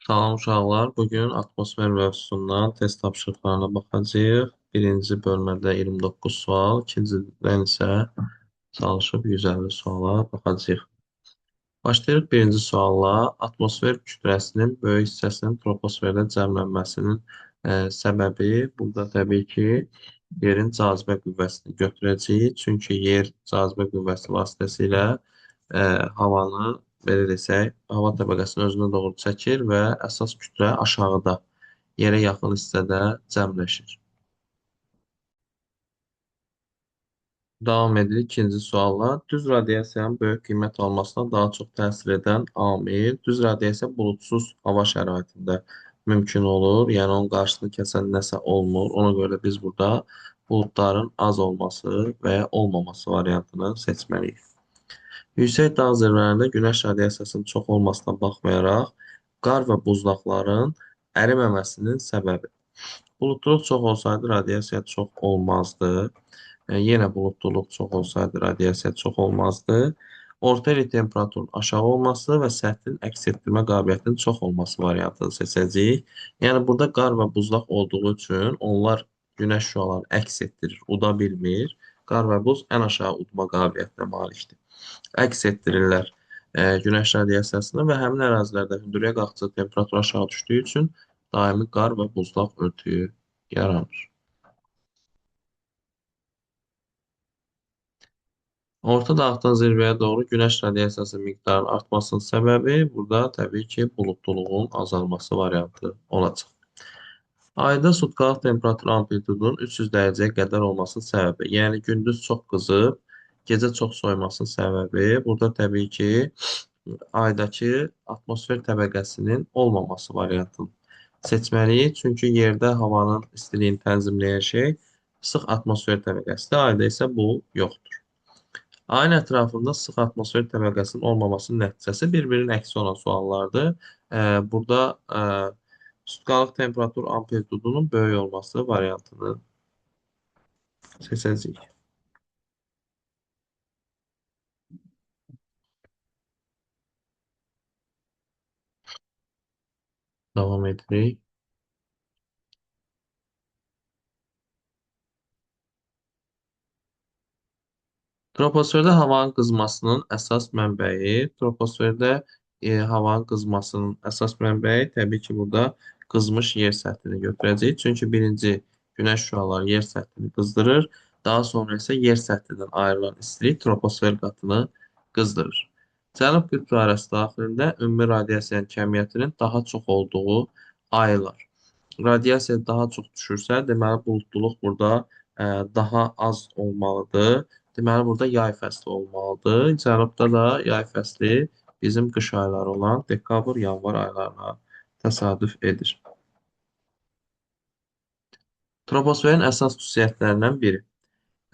Salam uşaqlar. Bugün atmosfer mövzusundan test tapşırıqlarına baxacağıq. Birinci bölmədə 29 sual, ikincidən isə çalışıb 150 suala baxacağıq. Başlayırıq birinci sualla. Atmosfer kütləsinin böyük hissəsinin troposferdə cəmlənməsinin səbəbi burada təbii ki, yerin cazibə qüvvəsini götürəcəyik. Çünki yer cazibə qüvvəsi vasitəsilə e, havanı belə desək, hava təbəqəsini özünə doğru çəkir və əsas kütlə aşağıda, yerə yaxın hissədə cəmləşir. Davam edirik ikinci sualla. Düz radiasiyanın böyük qiymət almasına daha çox təsir edən amil, düz radiasiya bulutsuz hava şəraitində mümkün olur. Yəni onun qarşısını kəsən nəsə olmur. Ona görə də biz burada buludların az olması və ya olmaması variantını seçməliyik. Yüksək dağ zirvələrində günəş radiasiyasının çox olmasına baxmayaraq, qar və buzlaqların əriməməsinin səbəbi. Buludluluq çox olsaydı radiasiya çox olmazdı. Yenə buludluluq çox olsaydı radiasiya çox olmazdı. Orta ili temperaturun aşağı olması və səthin əks etdirmə qabiliyyətinin çox olması variantını seçəcəyik. Yəni burada qar və buzlaq olduğu üçün onlar günəş şüalarını əks etdirir, uda bilmir. Qar və buz ən aşağı udma qabiliyyətinə malikdir. Əks etdirirlər günəş radiasiyasını və həmin ərazilərdə hündürüyə qalxdıqca temperatur aşağı düşdüyü üçün daimi qar və buzlaq örtüyü yaranır. Orta dağdan zirvəyə doğru günəş radiyasiyası miqdarının artmasının səbəbi burada təbii ki, buludluluğun azalması variantı olacaq. Ayda sutkalıq temperatur amplitudunun 300 dərəcəyə qədər olmasının səbəbi, yəni gündüz çox qızıb, gecə çox soymasının səbəbi, burada təbii ki, aydakı atmosfer təbəqəsinin olmaması variantını seçməliyik. Çünki yerdə havanın istiliyini tənzimləyən şey sıx atmosfer təbəqəsidir, ayda isə bu yoxdur. Ayın ətrafında sıx atmosfer təbəqəsinin olmamasının nəticəsi bir-birinin əksi olan suallardır. Burada sutkalıq temperatur amplitudunun böyük olması variantını seçəcəyik. Davam edirik. Troposferdə havanın qızmasının əsas mənbəyi, troposferdə havanın qızmasının əsas mənbəyi təbii ki, burada qızmış yer səthini götürəcəyik. Çünki birinci günəş şüaları yer səthini qızdırır, daha sonra isə yer səthindən ayrılan istilik troposfer qatını qızdırır. Cənub qütbü arası daxilində ümumi radiasiyanın kəmiyyətinin daha çox olduğu aylar. Radiasiya daha çox düşürsə, deməli buludluluq burada daha az olmalıdır. Deməli burada yay fəsli olmalıdır. Cənubda da yay fəsli bizim qış ayları olan dekabr, yanvar aylarına təsadüf edir. Troposferin əsas xüsusiyyətlərindən biri.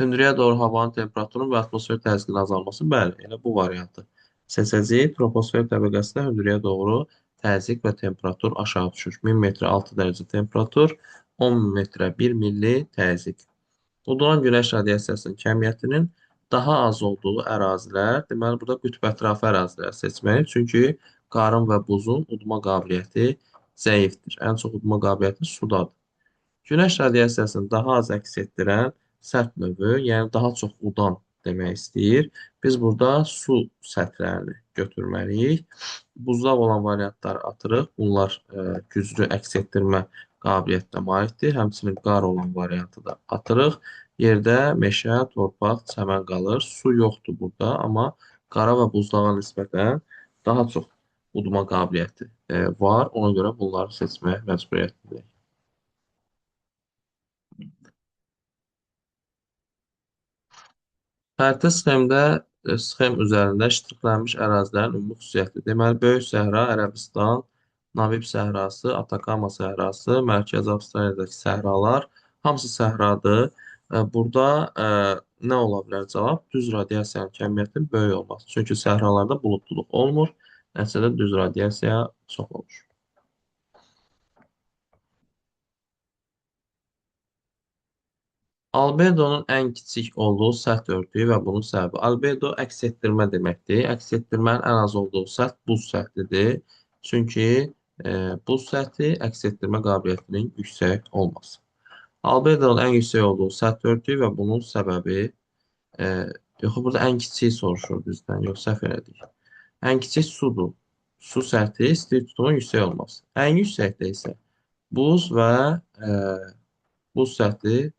Hündürəyə doğru havanın temperaturunun və atmosfer təzyiqinin azalması. Bəli, elə bu variantı seçəcəyik. Troposfer təbəqəsində hündürəyə doğru təzyiq və temperatur aşağı düşür. 1000 metrə 6 dərəcə temperatur, 10 metrə 1 milli təzyiq. Udulan günəş radiasiyasının kəmiyyətinin daha az olduğu ərazilər, deməli burada qütb ətrafı ərazilər seçməliyik. Çünki qarın və buzun udma qabiliyyəti zəifdir. Ən çox udma qabiliyyəti sudadır. Günəş radiasiyasını daha az əks etdirən sərt növü, yəni daha çox udan demək istəyir. Biz burada su səthlərini götürməliyik. Buzlaq olan variantları atırıq. Bunlar güclü əks etdirmə qabiliyyətinə malikdir. Həmçinin qar olan variantı da atırıq. Yerdə meşə, torpaq, çəmən qalır. Su yoxdur burada, amma qara və buzlağa nisbətən daha çox udma qabiliyyəti var. Ona görə bunları seçməyə məcburiyyətlidir. Xəritə sxemdə sxem üzərində ştriklənmiş ərazilərin ümumi xüsusiyyəti. Deməli, Böyük Səhra, Ərəbistan, Namib səhrası, Atakama səhrası, Mərkəzi Avstraliyadakı səhralar hamısı səhradır. Burada nə ola bilər cavab? Düz radiasiyanın kəmiyyətinin böyük olması. Çünki səhralarda buludluluq olmur. Nəticədə düz radiasiya çox olur. Albedonun ən kiçik olduğu səth örtüyü və bunun səbəbi. Albedo əks etdirmə deməkdir. Əks etdirmənin ən az olduğu səth buz səthidir. Çünki Buz səthi əks etdirmə qabiliyyətinin yüksək olması. Albedonun ən yüksək olduğu səthi örtüyü və bunun səbəbi e, yox, burada ən kiçik soruşur bizdən, yox, səhv elədik. Ən kiçik sudur. Su səthi isti tutumun yüksək olması. Ən yüksəkdə isə buz və e, buz səthi,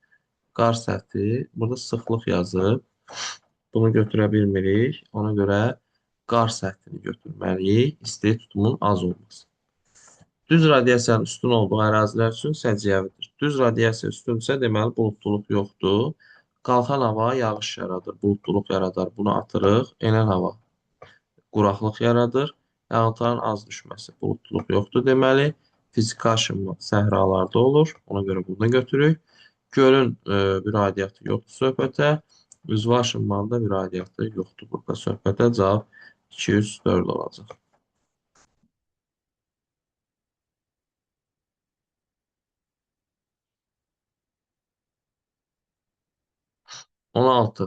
qar səthi, burada sıxlıq yazıb. Bunu götürə bilmirik. Ona görə qar səthini götürməliyik. İsti tutumun az olması. Düz radiasiyanın üstün olduğu ərazilər üçün səciyyəvidir. Düz radiasiya üstünsə, deməli bulutluluq yoxdur. Qalxan hava yağış yaradır, bulutluluq yaradar. Bunu atırıq. Enən hava quraqlıq yaradır. Yağıntıların az düşməsi, bulutluluq yoxdur deməli. Fiziki aşınma səhralarda olur. Ona görə bunu götürürük. Gölün bir radiatı yoxdur söhbətə. Üzvü aşınmanın da bir radiatı yoxdur burada söhbətə. Cavab 204 olacaq. 16.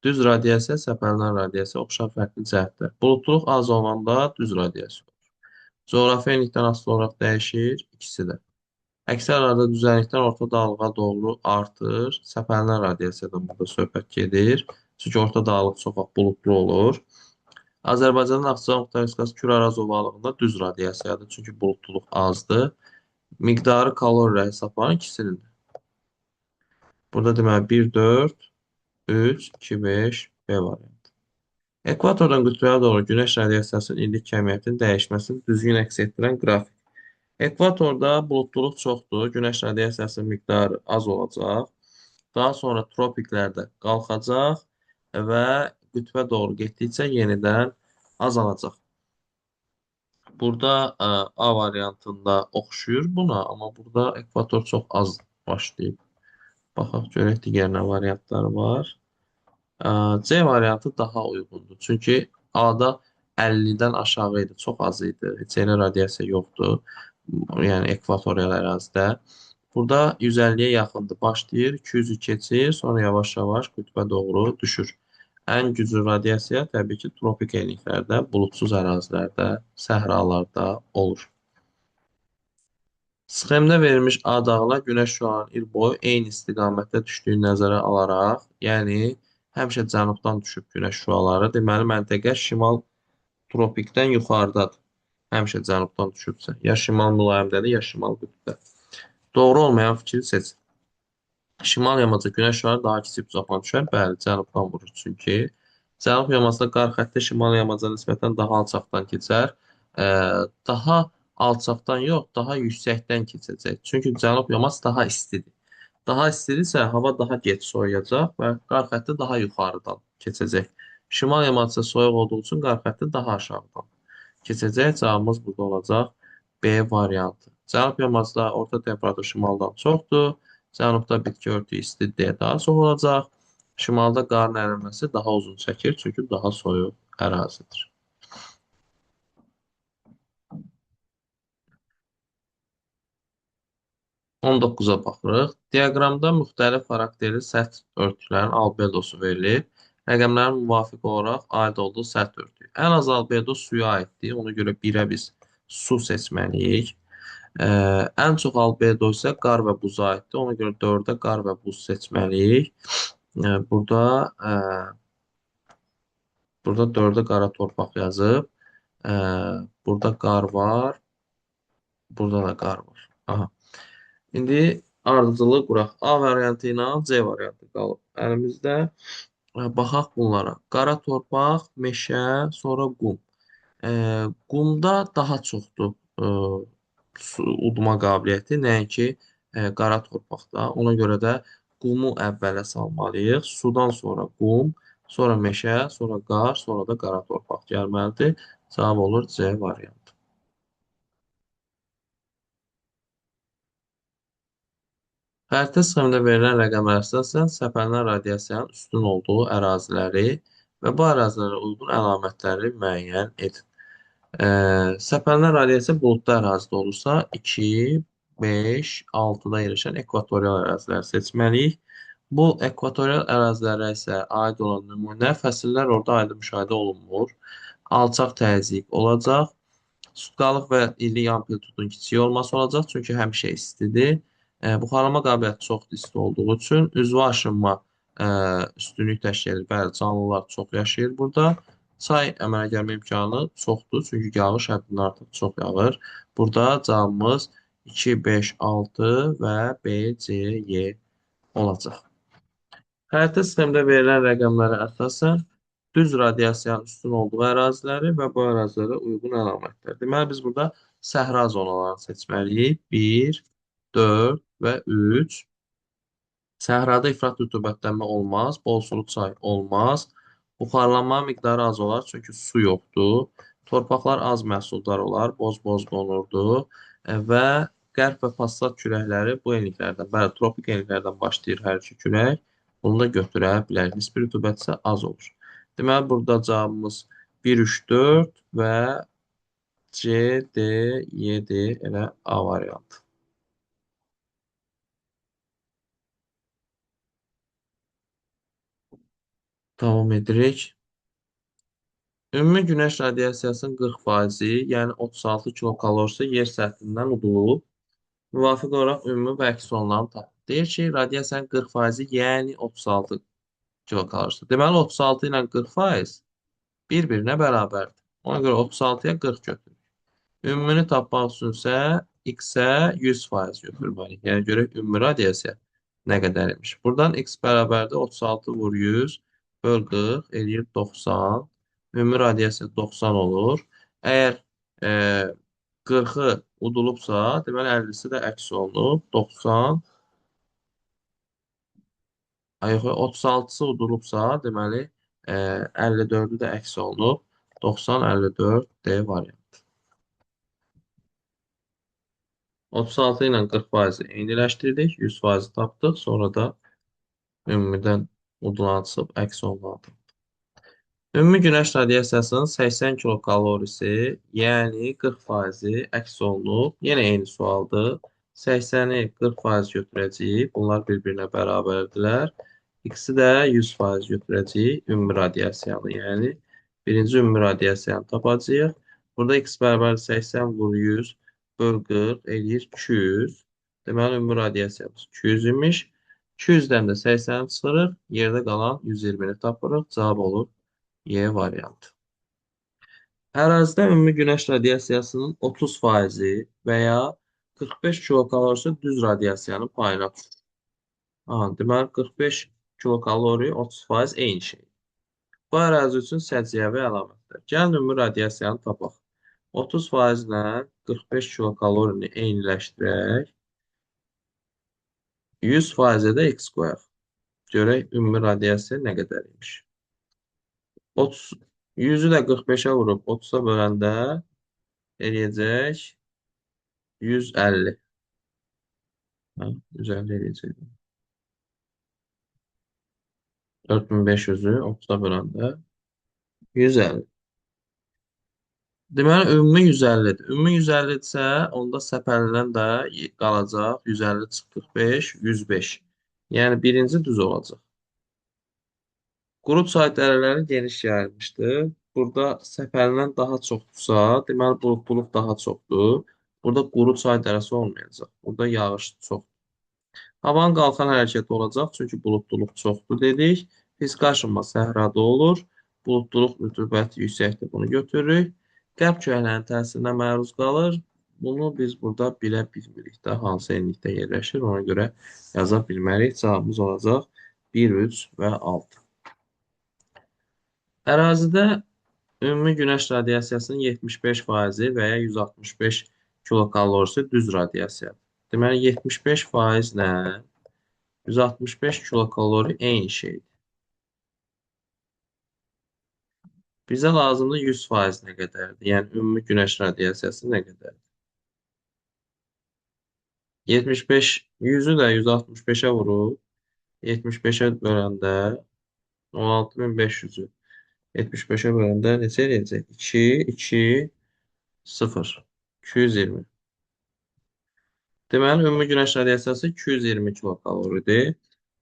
Düz radiasiya, səpələnən radiasiya oxşar fərqli cəhətlər. Bulutluluq az olanda düz radiasiya olur. Coğrafi enlikdən asılı olaraq dəyişir, ikisi də. Əksər hallarda düzənlikdən orta dağlığa doğru artır. Səpələnən radiasiyadan burada söhbət gedir. Çünki orta dağlıq çox vaxt buludlu olur. Azərbaycanın Naxçıvan Muxtar Respublikası Kür-Araz ovalığında düz radiasiyadır. Çünki buludluluq azdır. Miqdarı kaloriyə hesablanır ikisinin də. Burada deməli 1, 4, 3, 2, 5, B variantı. Ekvatordan qütbəyə doğru günəş radiasiyasının illik kəmiyyətinin dəyişməsini düzgün əks etdirən qrafik. Ekvatorda buludluluq çoxdur, günəş radiasiyasının miqdarı az olacaq. Daha sonra tropiklərdə qalxacaq və qütbə doğru getdikcə yenidən azalacaq. Burada A variantında oxşuyur buna, amma burada ekvator çox az başlayıb. Baxaq görək digər nə variantları var. C variantı daha uyğundur. Çünki A-da 50-dən aşağı idi, çox az idi. Heç elə radiasiya yoxdur. Yəni ekvatorial ərazidə. Burada 150-yə yaxındır. Başlayır, 200-ü keçir, sonra yavaş-yavaş qütbə doğru düşür. Ən güclü radiasiya təbii ki, tropik enliklərdə, buludsuz ərazilərdə, səhralarda olur. Sxemdə verilmiş A dağına günəş şüalarının il boyu eyni istiqamətdə düşdüyünü nəzərə alaraq, yəni həmişə cənubdan düşüb günəş şüaları, deməli məntəqə şimal tropikdən yuxarıdadır. Həmişə cənubdan düşübsə, ya şimal mülayimdədir, ya şimal qütbdə. Doğru olmayan fikri seçin. Şimal yamacı günəş şüaları daha kiçik uzaqdan düşər. Bəli, cənubdan vurur çünki. Cənub yamacında qar xətti şimal yamaca nisbətən daha alçaqdan keçər. Ə, Daha alçaqdan yox, daha yüksəkdən keçəcək. Çünki cənub yamaç daha istidir. Daha istidirsə hava daha gec soyuyacaq və qar xətti daha yuxarıdan keçəcək. Şimal yamacı soyuq olduğu üçün qar xətti daha aşağıdan keçəcək. Cavabımız burada olacaq B variantı. Cənub yamacda orta temperatur şimaldan çoxdur. Cənubda bitki örtüyü istidir, daha çox olacaq. Şimalda qarın əriməsi daha uzun çəkir, çünki daha soyuq ərazidir. 19-a baxırıq. Diaqramda müxtəlif xarakterli səth örtüklərin albedosu verilir. Rəqəmlərin müvafiq olaraq aid olduğu səth örtüyü. Ən az albedo suya aiddir. Ona görə 1-ə biz su seçməliyik. Ən çox albedo isə qar və buza aiddir. Ona görə 4-ə qar və buz seçməliyik. Burada burada 4-ə qara torpaq yazıb. Burada qar var. Burada da qar var. Aha. İndi ardıcılı quraq. A variantı ilə C variantı qalıb. Əlimizdə baxaq bunlara. Qara torpaq, meşə, sonra qum. Qumda daha çoxdur su udma qabiliyyəti, nəinki qara torpaqda. Ona görə də qumu əvvələ salmalıyıq. Sudan sonra qum, sonra meşə, sonra qar, sonra da qara torpaq gəlməlidir. Cavab olur C variantı. Xəritə sxemində verilən rəqəmlər əsasən səpələnən radiasiyanın üstün olduğu əraziləri və bu ərazilərə uyğun əlamətləri müəyyən edin. Səpələnən radiasiya buludlu ərazidə olursa 2, 5, 6-da yerləşən ekvatorial ərazilər seçməliyik. Bu ekvatorial ərazilərə isə aid olan nümunə fəsillər orada aydın müşahidə olunmur. Alçaq təzyiq olacaq. Sutkalıq və illik amplitudun kiçik olması olacaq, çünki həmişə istidir. Buxarlama qabiliyyəti çoxdur isti olduğu üçün. Üzvü aşınma e, üstünlük təşkil edir. Bəli, canlılar çox yaşayır burada. Çay əmələ gəlmə imkanı çoxdur, çünki yağış həddindən artıq çox yağır. Burada cavabımız 2, 5, 6 və B, C, Y olacaq. Xəritə sistemdə verilən rəqəmlərə əsasən düz radiasiyanın üstün olduğu əraziləri və bu ərazilərə uyğun əlamətlər. Deməli, biz burada səhra zonalarını seçməliyik. 1, 4 və 3. Səhrada ifrat rütubətlənmə olmaz, bol sulu çay olmaz. Buxarlanma miqdarı az olar, çünki su yoxdur. Torpaqlar az məhsuldar olar, boz-boz qonurdu və qərb və passat küləkləri bu enliklərdən, bəli, tropik enliklərdən başlayır hər iki külək. Bunu da götürə bilərik. Nisbi rütubət isə az olur. Deməli, burada cavabımız 1, 3, 4 və C, D, Y, D, elə A variantı. Davam edirik. Ümumi günəş radiasiyasının 40%, yəni 36 kilokalorisi yer səthindən udulub. Müvafiq olaraq ümumi və əks olunanı tapın. Deyir ki, radiasiyanın 40%, yəni 36 kilokalorisi. Deməli, 36 ilə 40% bir-birinə bərabərdir. Ona görə 36-ya 40 götürür. Ümumini tapmaq üçünsə x-ə 100% götürməliyik. Yəni görək ümumi radiasiya nə qədər imiş. Buradan x bərabərdir 36 vur 100 böl 40 eləyir 90. Ümumi radiasiya 90 olur. Əgər e, 40-ı udulubsa, deməli 50-si də əks olunub. 90 yox, 36-sı udulubsa, deməli 54-ü də əks olunub. 90, 54 D variantı. 36 ilə 40% eyniləşdirdik. 100% tapdıq. Sonra da ümumidən udulan çıxıb əks olunanı. Ümumi günəş radiasiyasının 80 kilokalorisi, yəni 40% əks olunub. Yenə eyni sualdır. 80-i 40% götürəcəyik. Bunlar bir-birinə bərabərdirlər. İkisi də 100% götürəcəyik. Ümumi radiasiyanı, yəni birinci ümumi radiasiyanı tapacağıq. Burada x bərabər 80 vur 100 böl 40 eləyir 200. Deməli, ümumi radiasiyamız 200 imiş. 200-dən də 80-i çıxırıq. Yerdə qalan 120-ni tapırıq. Cavab olur Y variantı. Ərazidə ümumi günəş radiasiyasının 30% və ya 45 kilokalorisi düz radiasiyanın payına düşür. Deməli, 45 kilokalori 30% eyni şey. Bu ərazi üçün səciyyəvi əlamətlər. Gəlin ümumi radiasiyanı tapaq. 30% ilə 45 kilokalorini eyniləşdirək. 100%-ə də x qoyaq. Görək ümumi radiasiya nə qədər imiş. 30, 100-ü də 45-ə vurub 30-a böləndə eləyəcək 150. 150 eləyəcək. 4500-ü 30-a böləndə 150. Deməli, ümumi 150-dir. Ümumi 150-dirsə, onda səpəlilən də qalacaq 150 çıx 45, 105. Yəni, birinci düz olacaq. Quru çay dərələri geniş yayılmışdır. Burada səpəlindən daha çoxdursa, deməli, buludluluq daha çoxdur. Burada quru çay dərəsi olmayacaq. Burada yağış çoxdur. Havanın qalxan hərəkəti olacaq, çünki buludluluq çoxdur dedik. Fiziki aşınma səhrada olur. Buludluluq rütubəti yüksəkdir, bunu götürürük. Qərb küləklərinin təsirinə məruz qalır. Bunu biz burada bilə bilmirik də, hansı enlikdə yerləşir. Ona görə yaza bilmərik. Cavabımız olacaq 1, 3 və 6. Ərazidə ümumi günəş radiasiyasının 75% və ya 165 kilokalorisi düz radiasiyadır. Deməli, 75% ilə 165 kilokalori eyni şeydir. Bizə lazımdır 100% nə qədərdir? Yəni, ümumi günəş radiyasiyası nə qədərdir? 75, 100-ü də 165-ə vurub, 75-ə böləndə 16500-ü 75-ə böləndə neçə eləyəcək? 2, 2, 0, 220. Deməli, ümumi günəş radiasiyası 220 kilokaloridir.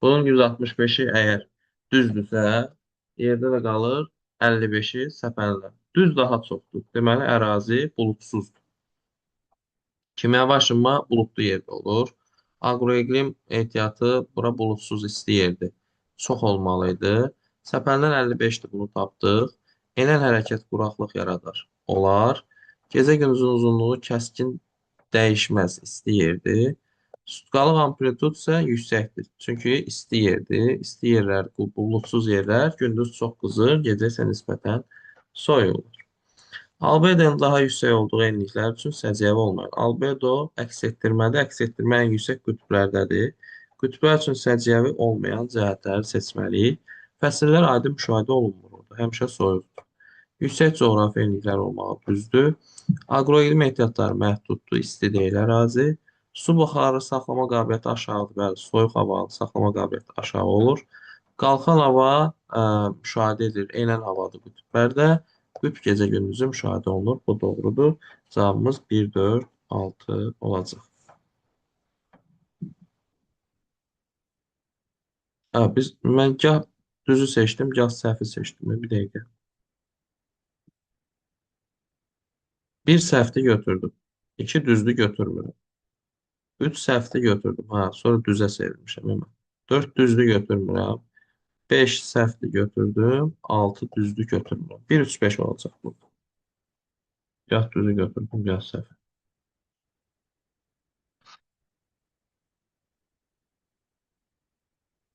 Bunun 165-i əgər düzdürsə, yerdə də qalır 55-i səpəlilə. Düz daha çoxdur. Deməli, ərazi buludsuzdur. Kimyəvi aşınma buludlu yerdə olur. Aqroiqlim ehtiyatı bura buludsuz isti yerdir. Çox olmalı idi. Səpəndən 55-dir, bunu tapdıq. Enən hərəkət quraqlıq yaradar. Olar. Gecə gündüzün uzunluğu kəskin dəyişməz, isti yerdir. Sutkalıq amplitud isə yüksəkdir. Çünki isti yerdir. İsti yerlər, buludsuz yerlər gündüz çox qızır, gecə isə nisbətən soyuq olur. Albedo'nun daha yüksək olduğu enliklər üçün səciyyəvi olmayan. Albedo əks etdirmədə əks etdirmə ən yüksək qütblərdədir. Qütblər üçün səciyyəvi olmayan cəhətləri seçməliyik. Fəsillər aydın müşahidə olunmur orada. Həmişə soyuqdur. Yüksək coğrafi enliklər olmalı, düzdür. Aqroiqlim ehtiyatları məhduddur, isti deyil ərazi. Su buxarı saxlama qabiliyyəti aşağıdır. Bəli, soyuq havanın saxlama qabiliyyəti aşağı olur. Qalxan hava müşahidə edilir. Eynən havadır qütblərdə. Qütb gecə gündüzü müşahidə olunur. Bu doğrudur. Cavabımız 1, 4, 6 olacaq. Mən gah düzü seçdim, gah səhvi seçdim. Bir dəqiqə. Bir səhvdi götürdüm. 2 düzdü götürmürəm. 3 səhvdi götürdüm. Sonra düzə çevirmişəm hemen. 4 düzdü götürmürəm. 5 səhvdi götürdüm. 6 düzdü götürmürəm. 1, 3, 5 olacaq burada. Gah düzü götürdüm, gah səhv.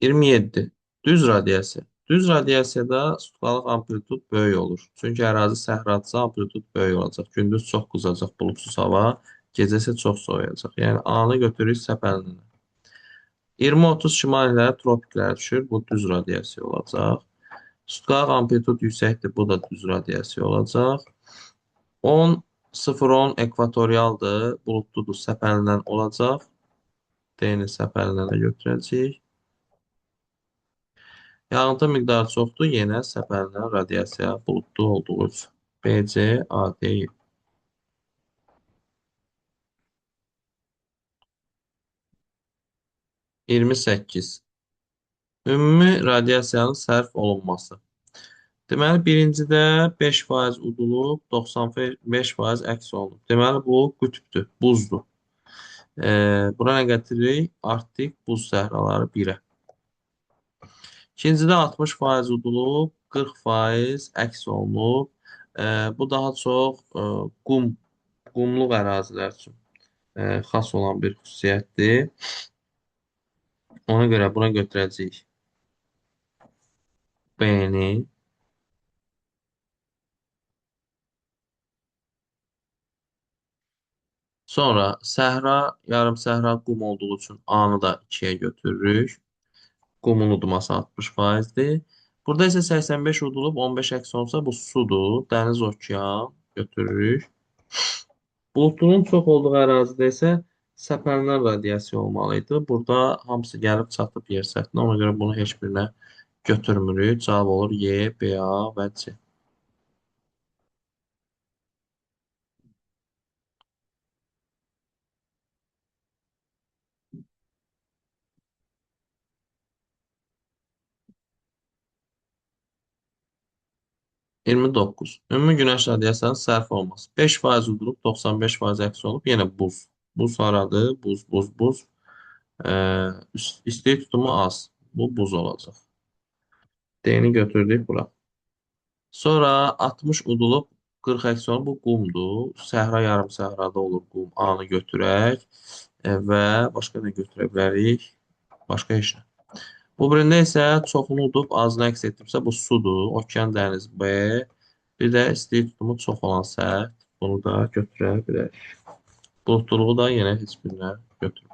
27. Düz radiasiya. Düz radiyasiyada sutkalıq amplitud böyük olur. Çünki ərazi səhradsa amplitud böyük olacaq. Gündüz çox qızacaq bulutsuz hava, gecə isə çox soyuyacaq. Yəni A-nı götürürük səpəlinə. 20-30 şimal illərə tropiklərə düşür. Bu düz radiasiya olacaq. Sutkalıq amplitud yüksəkdir. Bu da düz radiasiya olacaq. 10-0-10 ekvatorialdır. Buludludur. Səpəlindən olacaq. D-ni səpəlinə götürəcəyik. Yağıntı miqdarı çoxdur, yenə səpəlinən radiasiya buludlu olduğu üçün. BC, A deyil. İyirmi səkkiz. Ümumi radiasiyanın sərf olunması. Deməli, birincidə 5% udulub, 95% əks olunub. Deməli, bu qütbdür, buzdur. Bura nə gətiririk? Arktik buz səhraları 1-ə. İkincidə 60% udulub, 40% əks olunub. Bu daha çox qumluq ərazilər üçün xas olan bir xüsusiyyətdir. Ona görə buna götürəcəyik B-ni. Sonra səhra, yarım səhra qum olduğu üçün A-nı da 2-yə götürürük. Qumun udması 60%-dir. Burada isə 85 udulub, 15 əks olsa bu sudur. Dəniz, okean götürürük. Buludlunun çox olduğu ərazidə isə səpəlinən radiasiya olmalı idi. Burada hamısı gəlib çatıb yer səthinə. Ona görə bunu heç birinə götürmürük. Cavab olur Y, B, A və C. İyirmi doqquz. Ümumi günəş radiasiyanın sərf olması. 5% udulub, 95% əks olub. Yenə buz. Buz haradır? Buz, buz, buz. İstilik tutumu az. Bu buz olacaq. D-ni götürdük bura. Sonra 60 udulub 40 əks olunub. Bu qumdur. Səhra yarım səhrada olur qum. A-nı götürək. Və başqa nə götürə bilərik? Başqa heç nə. Bu birində isə çoxunu udub azını əks etdirsə bu sudur. Okean, dəniz B. Bir də istilik tutumu çox olan sərt. Bunu da götürə bilərik. Buludluluğu da yenə heç birinə götürür.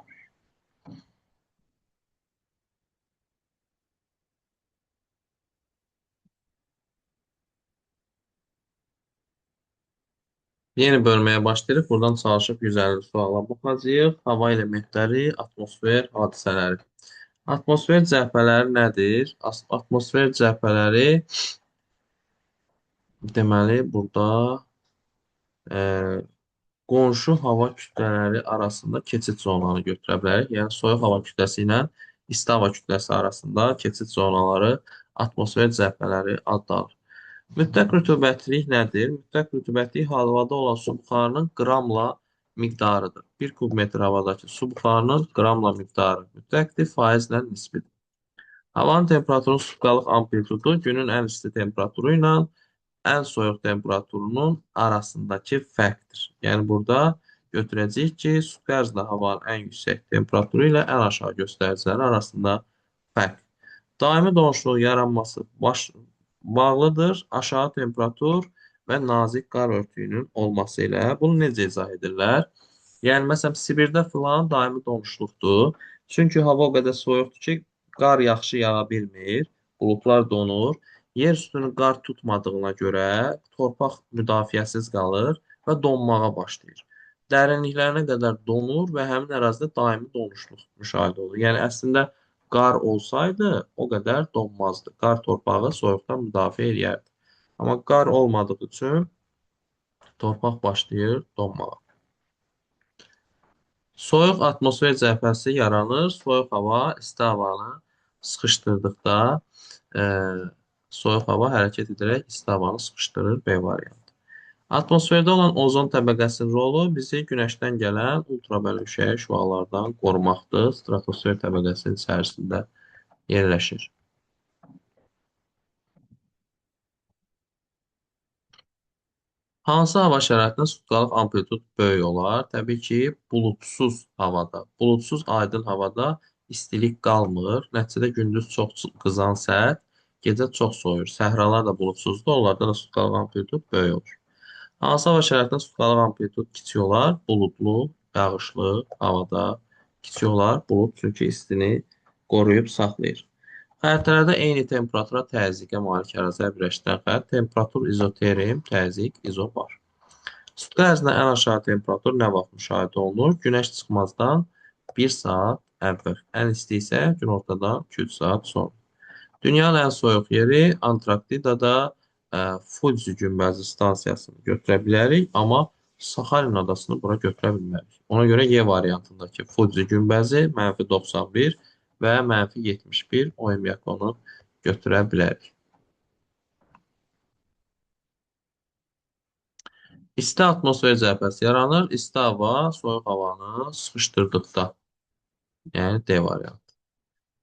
Yeni bölməyə başlayırıq. Buradan çalışıb 150 suala baxacağıq. Hava elementləri, atmosfer hadisələri. Atmosfer cəhbələri nədir? Atmosfer cəhbələri deməli burada e, qonşu hava kütlələri arasında keçid zonanı götürə bilərik. Yəni soyuq hava kütləsi ilə isti hava kütləsi arasında keçid zonaları atmosfer cəhbələri adlanır. Mütləq rütubətlilik nədir? Mütləq rütubətlilik havada olan su buxarının qramla miqdarıdır. 1 kub metr havadakı su buxarının qramla miqdarı mütləqdir, faizlə nisbidir. Havanın temperaturunun sutkalıq amplitudu günün ən isti temperaturu ilə ən soyuq temperaturunun arasındakı fərqdir. Yəni burada götürəcəyik ki, sutqazla havanın ən yüksək temperaturu ilə ən aşağı göstəriciləri arasında fərq. Daimi donuşluğun yaranması bağlıdır aşağı temperatur və nazik qar örtüyünün olması ilə. Bunu necə izah edirlər? Yəni, məsələn, Sibirdə filan daimi donuşluqdur. Çünki hava o qədər soyuqdur ki, qar yaxşı yağa bilmir, buludlar donur. Yer üstünü qar tutmadığına görə torpaq müdafiəsiz qalır və donmağa başlayır. Dərinliklərinə qədər donur və həmin ərazidə daimi donuşluq müşahidə olur. Yəni, əslində qar olsaydı o qədər donmazdı. Qar torpağı soyuqdan müdafiə edərdi. Amma qar olmadığı üçün torpaq başlayır donmağa. Soyuq atmosfer cəbhəsi yaranır. Soyuq hava isti havanı sıxışdırdıqda e, soyuq hava hərəkət edərək isti havanı sıxışdırır. B variantı. Atmosferdə olan ozon təbəqəsinin rolu bizi günəşdən gələn ultraviyolət şüalardan qorumaqdır. Stratosfer təbəqəsinin içərisində yerləşir. Hansı hava şəraitində sutkalıq amplitud böyük olar? Təbii ki, buludsuz havada. Buludsuz aydın havada istilik qalmır. Nəticədə gündüz çox qızan sərt, gecə çox soyur. Səhralar da buludsuzdur, onlarda da sutkalıq amplitud böyük olur. Hansı hava şəraitində sutkalıq amplitud kiçik olar? Buludlu, yağışlı havada kiçik olar. Bulud çünki istini qoruyub saxlayır. Xəritələrdə eyni temperatura təzyiqə malik əraziyə birləşdirən xətt temperatur izoterim, təzyiq, izobar. Sutqa ərzində ən aşağı temperatur nə vaxt müşahidə olunur? Günəş çıxmazdan 1 saat əvvəl. Ən isti isə günortadan 2-3 saat sonra. Dünyanın ən soyuq yeri Antarktidada Fuji günbəzi stansiyasını götürə bilərik, amma Saxalin adasını bura götürə bilmərik. Ona görə Y variantındakı Fuji günbəzi -91 və -71 Oymyakonu götürə bilərik. İsti atmosfer cəbhəsi yaranır. İsti hava soyuq havanı sıxışdırdıqda. Yəni D variantı.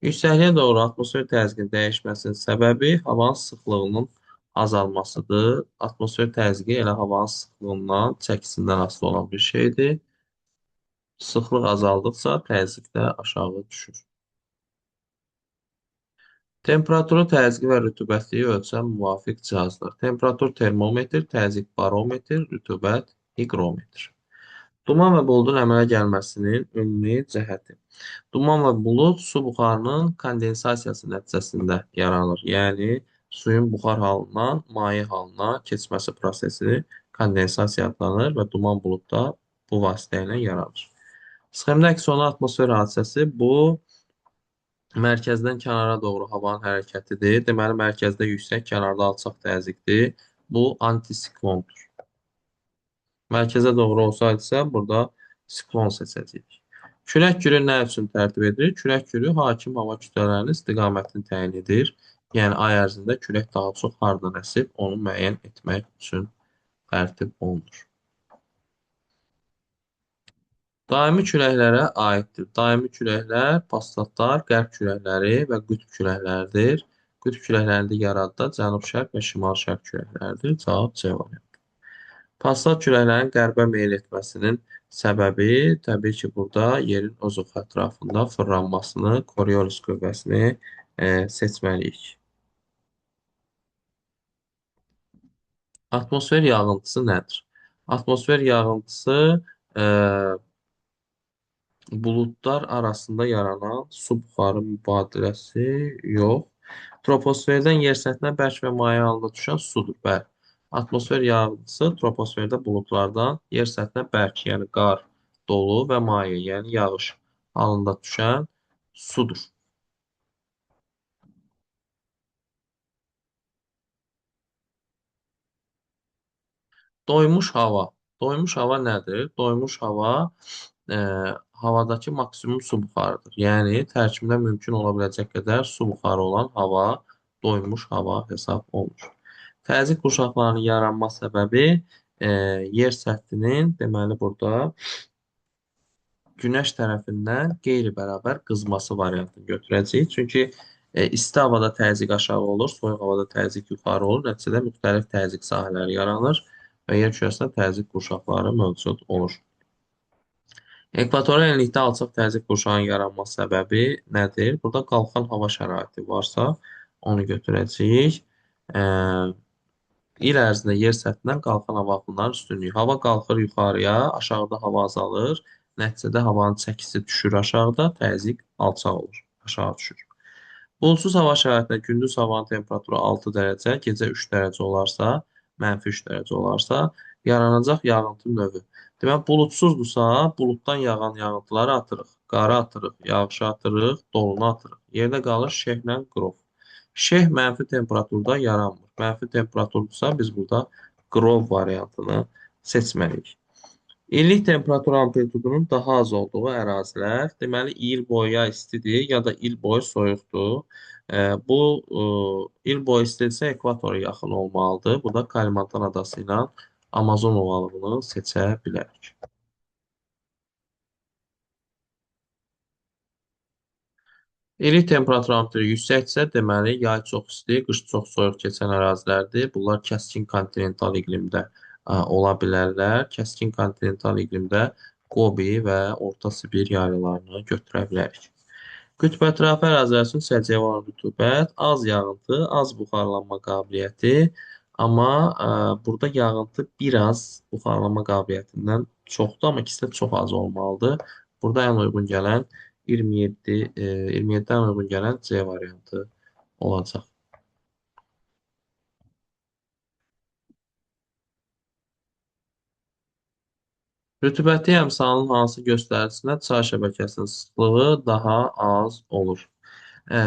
Yüksəkliyə doğru atmosfer təzyiqinin dəyişməsinin səbəbi havanın sıxlığının azalmasıdır. Atmosfer təzyiqi elə havanın sıxlığından, çəkisindən asılı olan bir şeydir. Sıxlıq azaldıqca təzyiq də aşağı düşür. Temperaturu, təzyiqi və rütubətliyi ölçən müvafiq cihazlar. Temperatur termometr, təzyiq barometr, rütubət hiqrometr. Duman və buludun əmələ gəlməsinin ümumi cəhəti. Duman və bulud su buxarının kondensasiyası nəticəsində yaranır. Yəni, suyun buxar halından maye halına keçməsi prosesi kondensasiya adlanır və duman buludda bu vasitə ilə yaranır. Sxemdə əks olunan atmosfer hadisəsi bu mərkəzdən kənara doğru havanın hərəkətidir. Deməli, mərkəzdə yüksək, kənarda alçaq təzyiqdir. Bu antisiklondur. Mərkəzə doğru olsaydısa, burada siklon seçəcəyik. Külək kürü nə üçün tərtib edilir? Külək kürü hakim hava kütlələrinin istiqamətini təyin edir. Yəni, ay ərzində külək daha çox hardan əsib, onu müəyyən etmək üçün tərtib olunur. Daimi küləklərə aiddir. Daimi küləklər, passatlar, qərb küləkləri və qütb küləkləridir. Qütb küləklərində yaradıda cənub-şərq və şimal-şərq küləkləridir. Cavab C variantı. Passat küləklərin qərbə meyl etməsinin səbəbi təbii ki, burada yerin öz oxu ətrafında fırlanmasını, Coriolis qüvvəsini seçməliyik. Atmosfer yağıntısı nədir? Atmosfer yağıntısı buludlar arasında yaranan su buxarı mübadiləsi yox. Troposferdən yer səthinə bərk və maye halında düşən sudur. Bəli. Atmosfer yağıntısı troposferdə buludlardan yer səthinə bərk, yəni qar, dolu və maye, yəni yağış halında düşən sudur. Doymuş hava. Doymuş hava nədir? Doymuş hava e, havadakı maksimum su buxarıdır. Yəni, tərkibində mümkün ola biləcək qədər su buxarı olan hava doymuş hava hesab olunur. Təzyiq qurşaqlarının yaranma səbəbi e, yer səthinin deməli burada günəş tərəfindən qeyri-bərabər qızması variantını götürəcəyik. Çünki isti havada təzyiq aşağı olur, soyuq havada təzyiq yuxarı olur. Nəticədə müxtəlif təzyiq sahələri yaranır və yer kürəsində təzyiq qurşaqları mövcud olur. Ekvatorial enlikdə alçaq təzyiq qurşağının yaranma səbəbi nədir? Burada qalxan hava şəraiti varsa, onu götürəcəyik. E, İl ərzində yer səthindən qalxan hava axınlarının üstünlüyü. Hava qalxır yuxarıya, aşağıda hava azalır. Nəticədə havanın çəkisi düşür aşağıda, təzyiq alçaq olur, aşağı düşür. Buludsuz hava şəraitində gündüz havanın temperaturu 6 dərəcə, gecə 3 dərəcə olarsa, mənfi 3 dərəcə olarsa, yaranacaq yağıntı növü. Demək, buludsuzdursa, buluddan yağan yağıntıları atırıq. Qarı atırıq, yağışı atırıq, dolunu atırıq. Yerdə qalır şehlə qrov. Şeh mənfi temperaturda yaranmır. Mənfi temperaturdursa, biz burada qrov variantını seçməliyik. İllik temperatur amplitudunun daha az olduğu ərazilər, deməli il boyu ya istidir, ya da il boyu soyuqdur. Bu il boyu istidirsə ekvatora yaxın olmalıdır. Burada Kalimantan adası ilə Amazon ovalığını seçə bilərik. İllik temperatur amplitudu yüksəkdirsə, deməli yay çox isti, qış çox soyuq keçən ərazilərdir. Bunlar kəskin kontinental iqlimdə ola bilərlər. Kəskin kontinental iqlimdə Qobi və Orta Sibir yaylalarını götürə bilərik. Qütbətrafı ərazilər üçün səciyyəvi olan rütubət, az yağıntı, az buxarlanma qabiliyyəti, amma burada yağıntı biraz buxarlanma qabiliyyətindən çoxdur, amma ikisi də çox az olmalıdır. Burada ən uyğun gələn 27, 27-dən uyğun gələn C variantı olacaq. Rütubəti əmsalının hansı göstəricisində çay şəbəkəsinin sıxlığı daha az olur? Ə,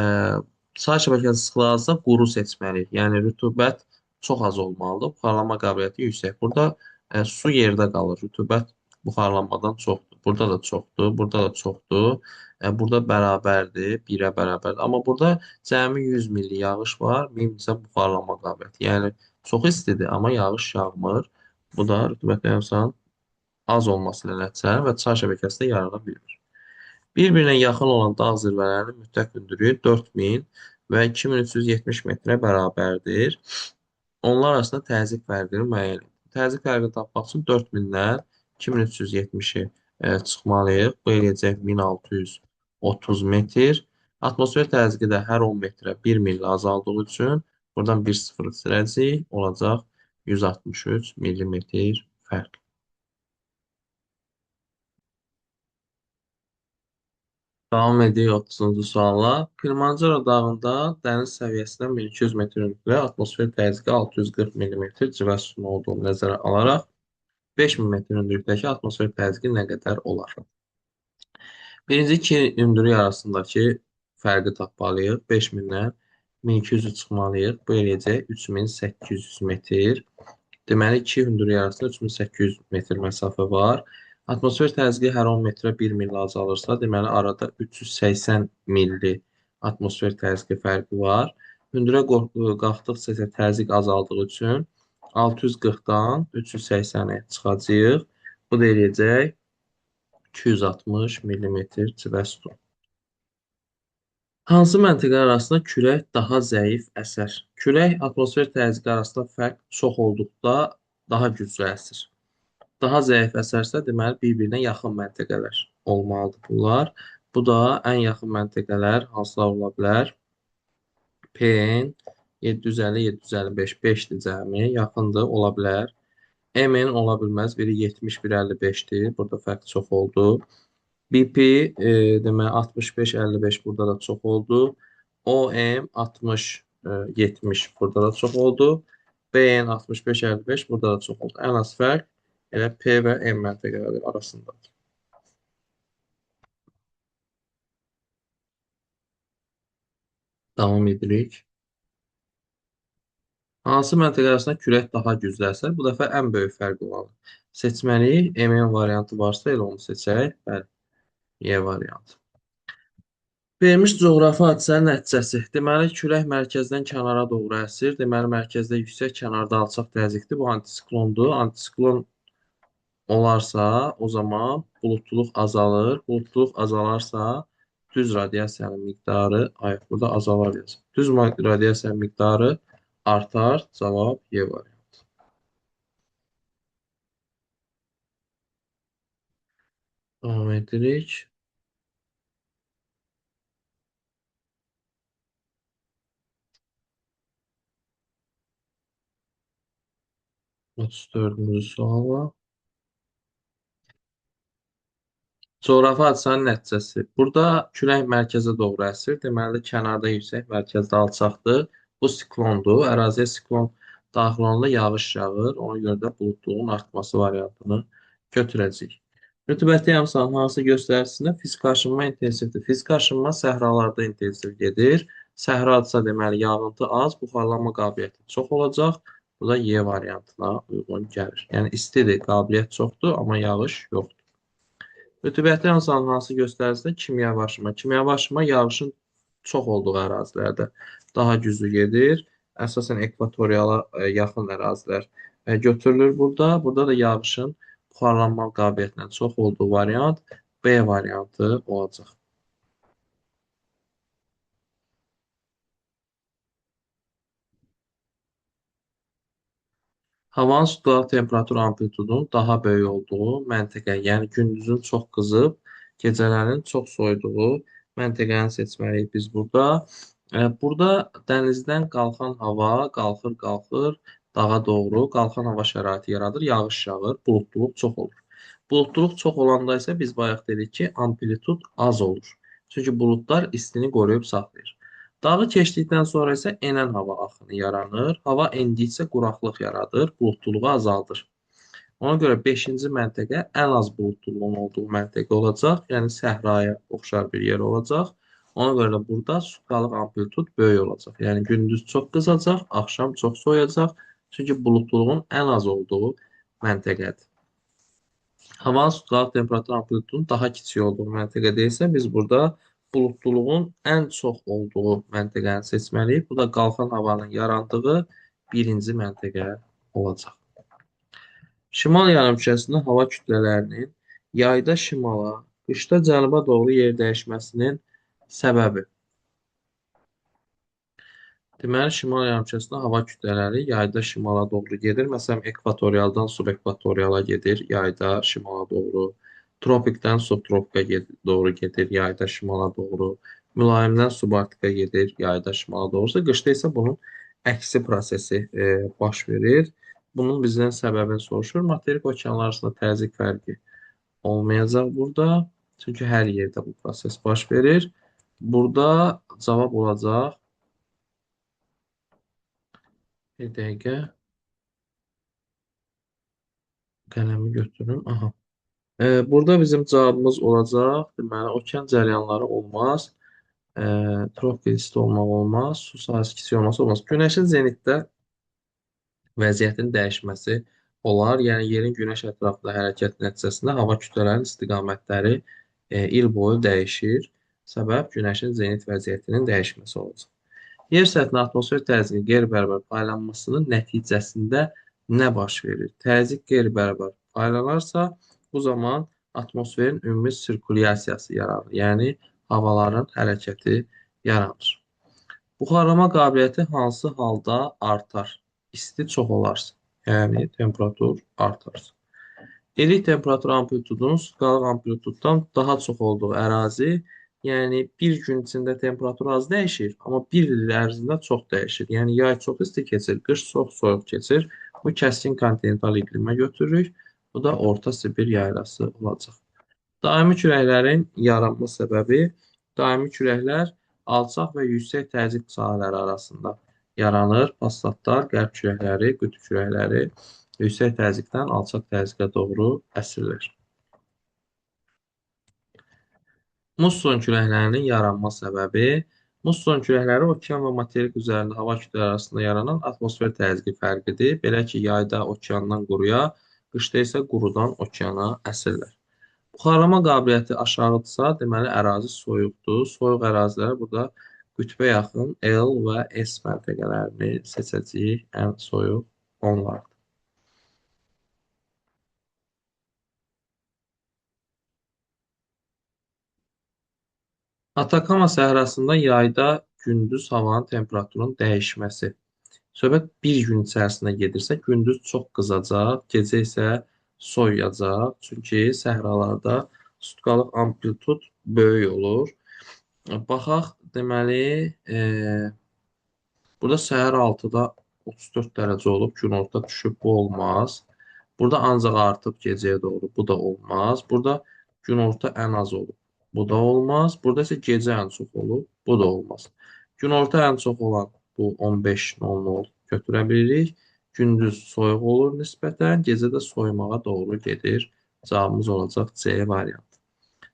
Çay şəbəkəsi sıxlığı azsa quru seçməliyik. Yəni rütubət çox az olmalıdır. Buxarlanma qabiliyyəti yüksək. Burada su yerdə qalır. Rütubət buxarlanmadan çoxdur. Burada da çoxdur. Burada da çoxdur. Burada bərabərdir. 1-ə bərabərdir. Amma burada cəmi 100 milli yağış var. 1000 isə buxarlanma qabiliyyəti. Yəni çox istidir, amma yağış yağmır. Bu da rütubətli əmsalın az olması ilə nəticələnir və çay şəbəkəsi də yarana bilmir. Bir-birinə yaxın olan dağ zirvələrinin mütləq hündürlüyü 4000 və 2370 metrə bərabərdir. Onlar arasında təzyiq fərqini müəyyən edin. Təzyiq fərqini tapmaq üçün 4000-dən 2370-i çıxmalıyıq. Bu eləyəcək 1630 metr. Atmosfer təzyiqi də hər 10 metrə 1 milli azaldığı üçün buradan 1 sıfır siləcəyik. Olacaq 163 millimetr fərq. Davam edirik 30-cu sualla. Kilimanjaro dağında dəniz səviyyəsindən 1200 metr hündürlükdə atmosfer təzyiqi 640 mm civə sütunu olduğunu nəzərə alaraq 5000 metr hündürlükdəki atmosfer təzyiqi nə qədər olar? Birinci iki hündürlük arasındakı fərqi tapmalıyıq. 5000-dən 1200-ü çıxmalıyıq. Bu eləyəcək 3800 metr. Deməli, iki hündürlük arasında 3800 metr məsafə var. Atmosfer təzyiqi hər 10 metrə 1 milli azalırsa, deməli, arada 380 milli atmosfer təzyiqi fərqi var. Hündürə qalxdıqca isə təzyiq azaldığı üçün 640-dan 380-ə çıxacağıq. Bu da eləyəcək 260 millimetr civə sütun. Hansı məntəqələr arasında külək daha zəif əsər? Külək atmosfer təzyiqi arasında fərq çox olduqda daha güclü əsir. Daha zəif əsərsə, deməli, bir-birinə yaxın məntəqələr olmalıdır bunlar. Bu da ən yaxın məntəqələr hansılar ola bilər? PN 750-755 5-dir cəmi, yaxındır, ola bilər. MN ola bilməz, biri 70-155-dir, burada fərq çox oldu. BP deməli 65-55 burada da çox oldu. OM 60-70 burada da çox oldu. BN 65-55 burada da çox oldu. Ən az fərq elə P və M məntəqələri arasındadır. Davam edirik. Hansı məntəqə arasında külək daha güclü əsər? Bu dəfə ən böyük fərq olanı seçməliyik. MN variantı varsa elə onu seçək. Bəli, Y variantı. Verilmiş coğrafi hadisənin nəticəsi. Deməli, külək mərkəzdən kənara doğru əsir. Deməli, mərkəzdə yüksək, kənarda alçaq təzyiqdir. Bu antisiklondur. Antisiklon olarsa, o zaman bulutluluq azalır. Bulutluluq azalarsa, düz radiasiyanın miqdarı, ay, burada azalar yazır. Düz radiasiyanın miqdarı artar. Cavab Y variantı. Davam edirik. 34-cü suala. Coğrafi hadisənin nəticəsi. Burada külək mərkəzə doğru əsir. Deməli, kənarda yüksək, mərkəzdə alçaqdır. Bu siklondur. Əraziyə siklon daxil olanda yağış yağır. Ona görə də buludluluğun artması variantını götürəcəyik. Rütubətli əmsalın hansı göstəricisində fizik aşınma intensivdir? Fizik aşınma səhralarda intensiv gedir. Səhradsa deməli yağıntı az, buxarlanma qabiliyyəti çox olacaq. Bu da Y variantına uyğun gəlir. Yəni istidir, qabiliyyət çoxdur, amma yağış yoxdur. Rütubətli əmsalın hansı göstəricisində kimyəvi aşınma? Kimyəvi aşınma yağışın çox olduğu ərazilərdə daha güclü gedir. Əsasən ekvatoriala yaxın ərazilər götürülür burada. Burada da yağışın buxarlanma qabiliyyətindən çox olduğu variant B variantı olacaq. Havanın suda temperatur amplitudunun daha böyük olduğu məntəqə, yəni gündüzün çox qızıb, gecələrin çox soyuduğu məntəqəni seçməliyik biz burada. Burada dənizdən qalxan hava qalxır, qalxır dağa doğru, qalxan hava şəraiti yaradır, yağış yağır, buludluluq çox olur. Buludluluq çox olanda isə biz bayaq dedik ki, amplitud az olur. Çünki buludlar istini qoruyub saxlayır. Dağı keçdikdən sonra isə enən hava axını yaranır. Hava endikcə quraqlıq yaradır, buludluluğu azaldır. Ona görə 5-ci məntəqə ən az buludluluğun olduğu məntəqə olacaq. Yəni səhraya oxşar bir yer olacaq. Ona görə də burada sukalıq amplitud böyük olacaq. Yəni gündüz çox qızacaq, axşam çox soyacaq. Çünki buludluluğun ən az olduğu məntəqədir. Havanın sukalıq temperatur amplitudunun daha kiçik olduğu məntəqədə isə biz burada buludluluğun ən çox olduğu məntəqəni seçməliyik. Bu da qalxan havanın yarandığı birinci məntəqə olacaq. Şimal yarımkürəsində hava kütlələrinin yayda şimala, qışda cənuba doğru yer dəyişməsinin səbəbi. Deməli, şimal yarımkürəsində hava kütlələri yayda şimala doğru gedir. Məsələn, ekvatorialdan subekvatoriala gedir, yayda şimala doğru. Tropikdən subtropika doğru gedir, yayda şimala doğru. Mülayimdən subarktika gedir, yayda şimala doğrusu. Qışda isə bunun əksi prosesi baş verir. Bunun bizdən səbəbini soruşur. Materik okeanlar arasında təzyiq fərqi olmayacaq burada. Çünki hər yerdə bu proses baş verir. Burada cavab olacaq. Bir dəqiqə qələmi götürüm. Aha. Burada bizim cavabımız olacaq. Deməli, okean cəryanları olmaz. Tropik isti olmaq olmaz. Su sahəsi kiçik olması olmaz. Günəşin zenitdə vəziyyətin dəyişməsi olar. Yəni, yerin günəş ətrafında hərəkət nəticəsində hava kütlələrinin istiqamətləri il boyu dəyişir. Səbəb günəşin zenit vəziyyətinin dəyişməsi olacaq. Yer səthinə atmosfer təzyiqinin qeyri-bərabər paylanmasının nəticəsində nə baş verir? Təzyiq qeyri-bərabər paylanarsa, bu zaman atmosferin ümumi sirkulyasiyası yaranır. Yəni, havaların hərəkəti yaranır. Buxarlama qabiliyyəti hansı halda artar? İsti çox olarsa, yəni temperatur artarsa. İllik temperatur amplitudunun sukalıq amplituddan daha çox olduğu ərazi, yəni bir gün içində temperatur az dəyişir, amma bir il ərzində çox dəyişir. Yəni yay çox isti keçir, qış çox soyuq keçir. Bu kəskin kontinental iqlimə götürürük. Bu da Orta Sibir yaylası olacaq. Daimi küləklərin yaranma səbəbi, daimi küləklər alçaq və yüksək təzyiq sahələri arasında yaranır. Passatlar, qərb küləkləri, qütb küləkləri yüksək təzyiqdən alçaq təzyiqə doğru əsirlər. Musson küləklərinin yaranma səbəbi, musson küləkləri okean və materik üzərində hava kütlələri arasında yaranan atmosfer təzyiqi fərqidir. Belə ki, yayda okeandan quruya, qışda isə qurudan okeana əsirlər. Buxarlama qabiliyyəti aşağıdırsa, deməli ərazi soyuqdur. Soyuq ərazilərə burada qütbə yaxın L və S məntəqələrini seçəcəyik. Ən soyuq onlardır. Atakama səhrasında yayda gündüz havanın temperaturunun dəyişməsi. Söhbət bir gün içərisində gedirsə, gündüz çox qızacaq, gecə isə soyuyacaq. Çünki səhralarda sutkalıq amplitud böyük olur. Baxaq, deməli, burada səhər 6-da 34 dərəcə olub, günorta düşüb, bu olmaz. Burada ancaq artıb gecəyə doğru, bu da olmaz. Burada günorta ən az olub, bu da olmaz. Burada isə gecə ən çox olub, bu da olmaz. Günorta ən çox olan bu 15:00 götürə bilirik. Gündüz soyuq olur nisbətən, gecə də soyumağa doğru gedir. Cavabımız olacaq C variantı.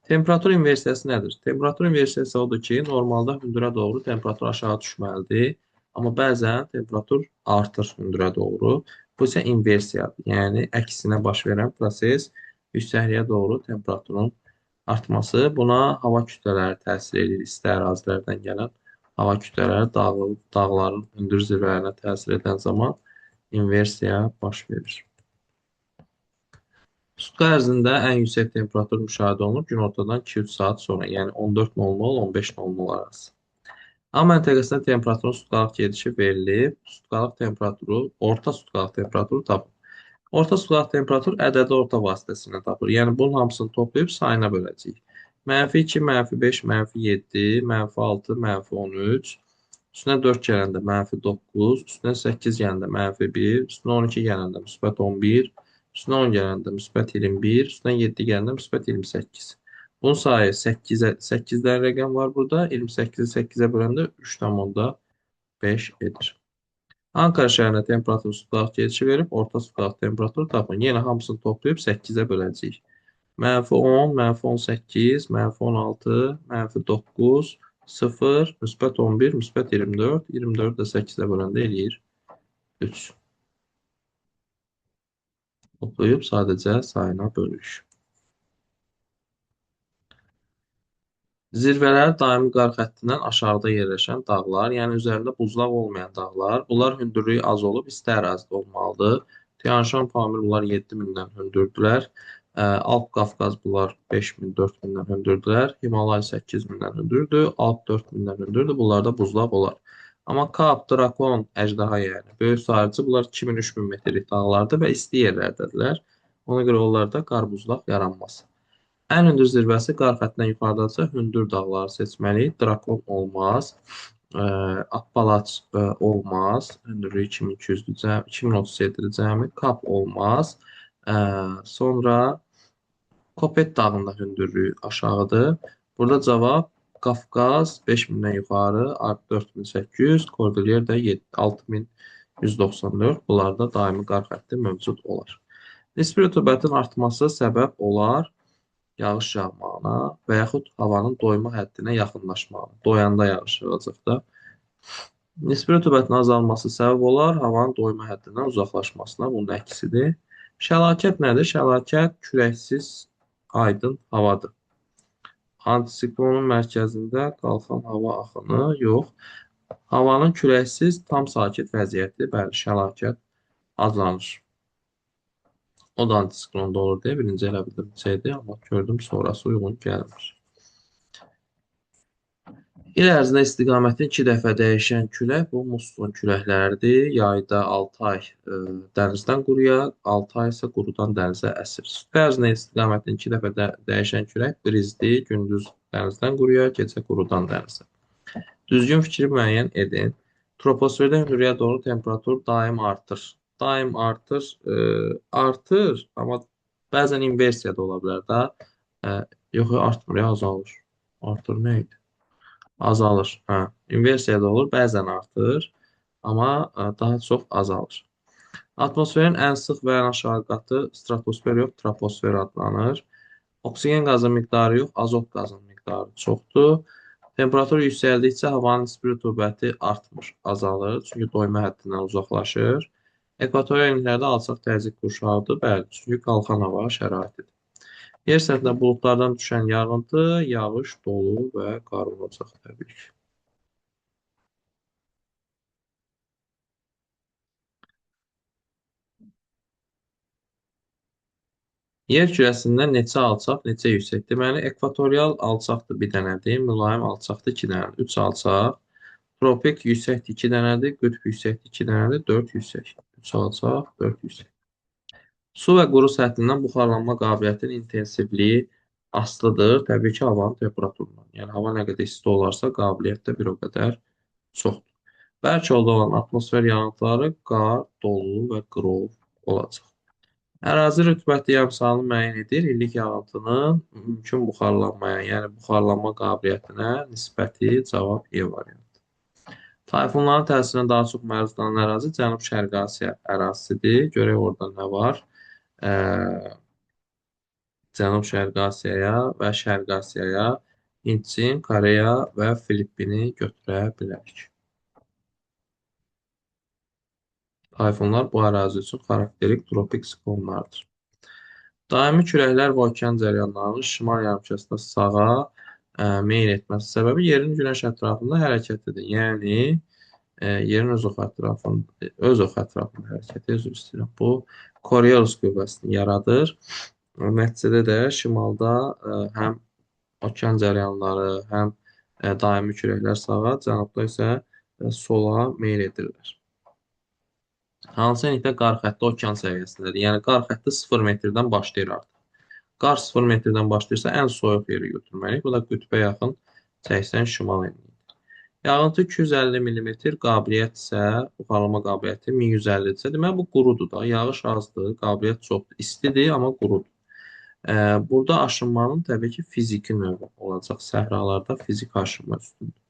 Temperatur inversiyası nədir? Temperatur inversiyası odur ki, normalda hündürə doğru temperatur aşağı düşməlidir. Amma bəzən temperatur artır hündürə doğru. Bu isə inversiyadır. Yəni, əksinə baş verən proses yüksəkliyə doğru temperaturun artması. Buna hava kütlələri təsir edir. İsti ərazilərdən gələn hava kütlələri dağların hündür zirvələrinə təsir edən zaman inversiya baş verir. Sutka ərzində ən yüksək temperatur müşahidə olunur günortadan 2-3 saat sonra, yəni 14:00-15:00 arası. A məntəqəsində temperaturun sutkalıq gedişi verilib. Sutkalıq temperaturu, orta sutkalıq temperaturu tapın. Orta sutkalıq temperatur ədədi orta vasitəsilə tapılır. Yəni, bunun hamısını toplayıb sayına böləcəyik. -2, -5, -7, -6, -13, üstünə 4 gələndə -9, üstünə 8 gələndə -1, üstünə 12 gələndə -11, üstünə 10 gələndə -21, üstünə 7 gələndə -28. Bunun sayı 8 dənə rəqəm var burada. 28-i 8-ə böləndə 3,5 edir. Ankara şəhərində temperatur sutkalıq gedişi verib, orta sutkalıq temperaturu tapın. Yenə hamısını toplayıb 8-ə böləcəyik. -10, -18, -16, -9, 0, -11, -24, 24 də 8-ə böləndə eləyir 3. Toplayıb sadəcə sayına bölürük. Zirvələri daimi qar xəttindən aşağıda yerləşən dağlar, yəni üzərində buzlaq olmayan dağlar. Bunlar hündürlüyü az olub, isti ərazidə olmalıdır. Tian-Şan, Pamir bunlar 7000-dən hündürdülər. Alp Qafqaz bunlar 5000, 4000-dən hündürdülər. Himalay 8000-dən hündürdür. Alp 4000-dən hündürdür. Bunlarda buzlaq olar. Amma Kap, Drakon, Əjdaha yəni böyük sayıcı bunlar 2000-3000 metrlik dağlardır və isti yerlərdədirlər. Ona görə onlarda qar buzlaq yaranmaz. Ən hündür zirvəsi qar xəttindən yuxarıdadırsa, hündür dağları seçməliyik. Drakon olmaz. Appalaç olmaz. Hündürlüyü 2200-dür, 2037-dir cəmi. Kap olmaz. Sonra Kopet dağında hündürlüyü aşağıdır. Burada cavab Qafqaz 5000-dən yuxarı, Alp 4800, Kordilyer də 6194. Bunlarda daimi qar xətti mövcud olar. Nisbi rütubətin artması səbəb olar yağış yağmağına və yaxud havanın doyma həddinə yaxınlaşmağına. Doyanda yağış yağacaq da. Nisbi rütubətin azalması səbəb olar havanın doyma həddindən uzaqlaşmasına. Bunun əksidir. Şəlakət nədir? Şəlakət küləksiz aydın havadır. Antisiklonun mərkəzində qalxan hava axını yox. Havanın küləksiz tam sakit vəziyyəti, bəli, şəlakət adlanır. O da antisiklonda olur deyə birinci elə bildim şeydir, amma gördüm sonrası uyğun gəlmir. İl ərzində istiqamətin 2 dəfə dəyişən külək bu musson küləkləridir. Yayda 6 ay dənizdən quruya, 6 ay isə qurudan dənizə əsir. Sut ərzində istiqamətin 2 dəfə dəyişən külək brizdir. Gündüz dənizdən quruya, gecə qurudan dənizə. Düzgün fikri müəyyən edin. Troposferdə hündürlüyə doğru temperatur daim artır. Daim artır, artır, amma bəzən inversiya da ola bilər da. Yox, artmır, azalır. Artır nə idi? Azalır. İnversiya da olur, bəzən artır, amma daha çox azalır. Atmosferin ən sıx və ən aşağı qatı stratosfer yox, troposfer adlanır. Oksigen qazın miqdarı yox, azot qazın miqdarı çoxdur. Temperatur yüksəldikcə havanın nisbi rütubəti artmır, azalır. Çünki doyma həddindən uzaqlaşır. Ekvatorial enliklərdə alçaq təzyiq qurşağıdır. Bəli, çünki qalxan hava şəraitidir. Yer səthində buludlardan düşən yağıntı, yağış, dolu və qar olacaq təbii ki. Yer kürəsindən neçə alçaq, neçə yüksək? Deməli, ekvatorial alçaqdır bir dənədir, mülayim alçaqdır 2 dənədir, 3 alçaq. Tropik yüksəkdir 2 dənədir, qütb yüksəkdir 2 dənədir, 4 yüksək. 3 alçaq, 4 yüksək. Su və quru səthindən buxarlanma qabiliyyətinin intensivliyi asılıdır, təbii ki, havanın temperaturundan. Yəni, hava nə qədər isti olarsa, qabiliyyət də bir o qədər çoxdur. Bərk halda olan atmosfer yağıntıları qar, dolu və qrov olacaq. Ərazi rütubəti yağımsalını müəyyən edir. İllik yağıntının mümkün buxarlanmaya, yəni buxarlanma qabiliyyətinə nisbəti cavab E variantı. Tayfunların təsirinə daha çox məruz qalan ərazi Cənub-Şərqi Asiya ərazisidir. Görək orada nə var. Ə, Cənub-Şərqi Asiyaya və Şərqi Asiyaya Hind, Çin, Koreya və Filippini götürə bilərik. Tayfunlar bu ərazi üçün xarakterik tropik siklonlardır. Daimi küləklər və okean cərəyanlarının şimal yarımkürəsində sağa meyl etməsi səbəbi yerin günəş ətrafında hərəkətidir. Yəni, yerin öz oxu ətrafında hərəkəti, üzr istəyirəm. Bu, Coriolis qüvvəsini yaradır. Nəticədə də şimalda həm okean cərəyanları, həm daimi küləklər sağa, cənubda isə sola meyl edirlər. Hansı enlikdə qar xətti okean səviyyəsindədir? Yəni, qar xətti 0 metrdən başlayır artıq. Qar 0 metrdən başlayırsa, ən soyuq yeri götürməliyik. Bu da qütbə yaxın 80 şimal enliyidir. Yağıntı 250 mm, qabiliyyət isə, buxarlama qabiliyyəti 1150-dirsə, demək bu qurudur da. Yağış azdır, qabiliyyət çoxdur. İstidir, amma qurudur. Burada aşınmanın təbii ki, fiziki növü olacaq. Səhralarda fizik aşınma üstündür.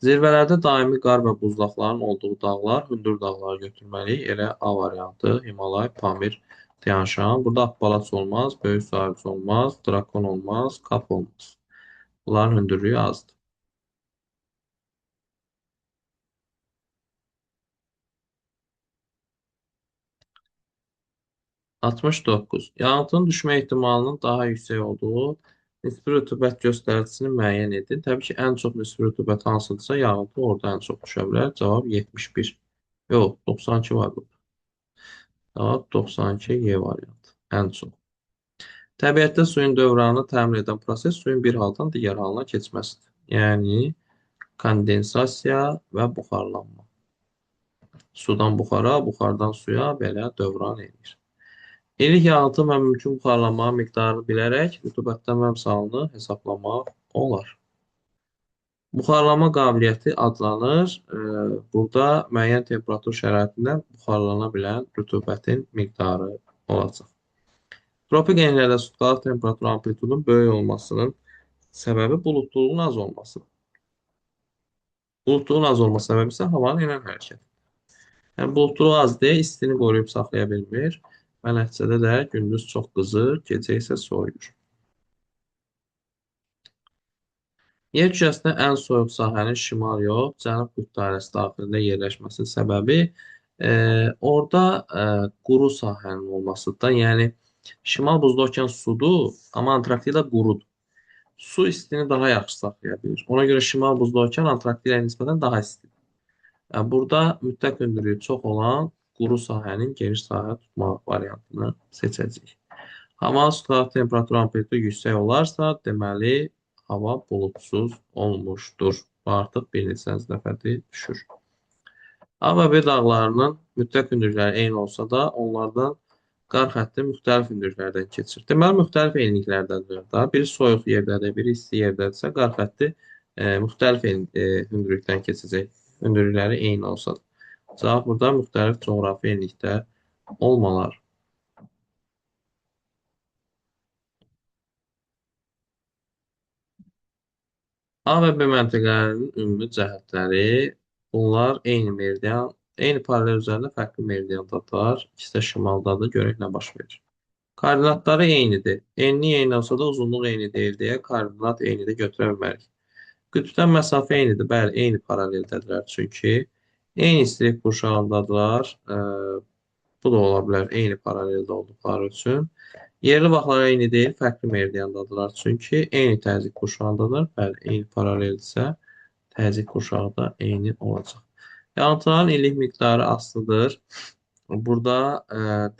Zirvələrdə daimi qar və buzlaqların olduğu dağlar, hündür dağları götürməliyik. Elə A variantı, Himalay, Pamir, Tian-Şan. Burada Appalaç olmaz, Böyük Sahibs olmaz, Drakon olmaz, Kap olmaz. Bunların hündürlüyü azdır. 69. Yağıntının düşmə ehtimalının daha yüksək olduğu nisbi rütubət göstəricisini müəyyən edin. Təbii ki, ən çox nisbi rütubət hansıdırsa, yağıntı orada ən çox düşə bilər. Cavab 71. Yox, 92 var burada. Cavab 92 Y variantı. Ən çox. Təbiətdə suyun dövranını təmin edən proses suyun bir haldan digər halına keçməsidir. Yəni, kondensasiya və buxarlanma. Sudan buxara, buxardan suya belə dövran edir. İllik yağıntı və mümkün buxarlanma miqdarını bilərək rütubətdən əmsalını hesablamaq olar. Buxarlanma qabiliyyəti adlanır. Burada müəyyən temperatur şəraitində buxarlana bilən rütubətin miqdarı olacaq. Tropik enliklərdə sutkalıq temperatur amplitudunun böyük olmasının səbəbi buludluluğun az olmasıdır. Buludluluğun az olması səbəbi isə havanın enən hərəkəti. Yəni, buludluluğu az deyə istini qoruyub saxlaya bilmir və nəticədə də gündüz çox qızır, gecə isə soyuyur. Yer kürəsində ən soyuq sahənin şimal yox, cənub qütb dairəsi daxilində yerləşməsinin səbəbi orada quru sahənin olmasıdır da. Yəni, şimal buzlu okean sudur, amma Antarktida qurudur. Su istini daha yaxşı saxlaya bilir. Ona görə şimal buzlu okean Antarktidaya nisbətən daha istidir. Burada mütləq hündürlüyü çox olan quru sahənin geniş sahə tutma variantını seçəcəyik. Havanın sutkalıq temperatur amplitudu yüksək olarsa, deməli, hava buludsuz olmuşdur. Artıq bir neçənci dəfədir düşür. A və B dağlarının mütləq hündürlükləri eyni olsa da, onlardan qar xətti müxtəlif hündürlüklərdən keçir. Deməli, müxtəlif enliklərdədir da. Biri soyuq yerdədir, biri isti yerdədirsə, qar xətti müxtəlif hündürlükdən keçəcək. Hündürlükləri eyni olsa da. Cavab burada müxtəlif coğrafi enlikdə olmalar. A və B məntəqələrinin ümumi cəhətləri, bunlar eyni meridian, eyni paralel üzərində fərqli meridiandadırlar. İkisi də şimaldadır. Görək nə baş verir. Koordinatları eynidir. Enliyi eyni olsa da uzunluq eyni deyil deyə koordinat eyni də götürə bilmərik. Qütbdən məsafə eynidir. Bəli, eyni paraleldədirlər çünki. Eyni istilik qurşağındadılar. Bu da ola bilər eyni paraleldə olduqları üçün. Yerli vaxtlar eyni deyil, fərqli meridiandadırlar. Çünki eyni təzyiq qurşağındadır. Bəli, eyni paraleldirsə, təzyiq qurşağı da eyni olacaq. Yağıntıların illik miqdarı asılıdır. Burada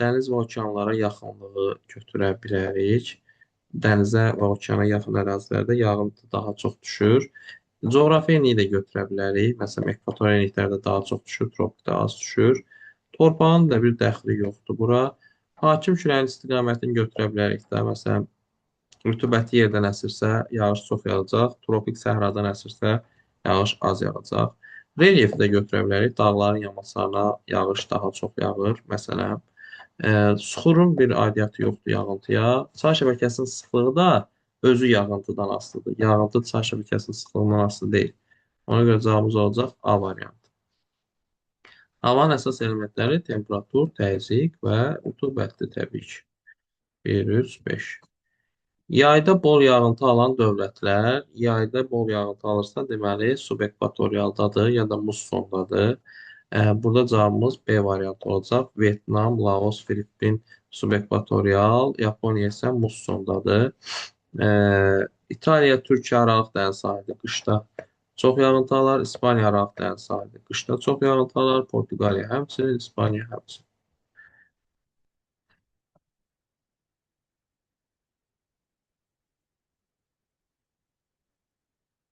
dəniz və okeanlara yaxınlığı götürə bilərik. Dənizə və okeana yaxın ərazilərdə yağıntı daha çox düşür. Coğrafi enliyi də götürə bilərik. Məsələn, ekvator enliklərdə daha çox düşür, tropikdə az düşür. Torpağın da bir dəxli yoxdur bura. Hakim küləyin istiqamətini götürə bilərik də. Məsələn, rütubəti yerdən əsirsə, yağış çox yağacaq. Tropik səhradan əsirsə, yağış az yağacaq. Relyefi də götürə bilərik. Dağların yamaçlarına yağış daha çox yağır. Məsələn, suxurun bir aidiyyatı yoxdur yağıntıya. Çay şəbəkəsinin sıxlığı da özü yağıntıdan asılıdır. Yağıntı çay şəbəkəsinin sıxlığından asılı deyil. Ona görə cavabımız olacaq A variantı. Havanın əsas elementləri temperatur, təzyiq və rütubətdir təbii ki. 1, 3, 5. Yayda bol yağıntı alan dövlətlər, yayda bol yağıntı alırsa, deməli, subekvatorialdadır ya da mussondadır. Burada cavabımız B variantı olacaq. Vyetnam, Laos, Filippin subekvatorial, Yaponiya isə mussondadır. İtaliya, Türkiyə aralıq dənəz sahili qışda çox yağıntı alar. İspaniya aralıq dənəz sahili qışda çox yağıntı alar. Portuqaliya həmçinin, İspaniya həmçinin.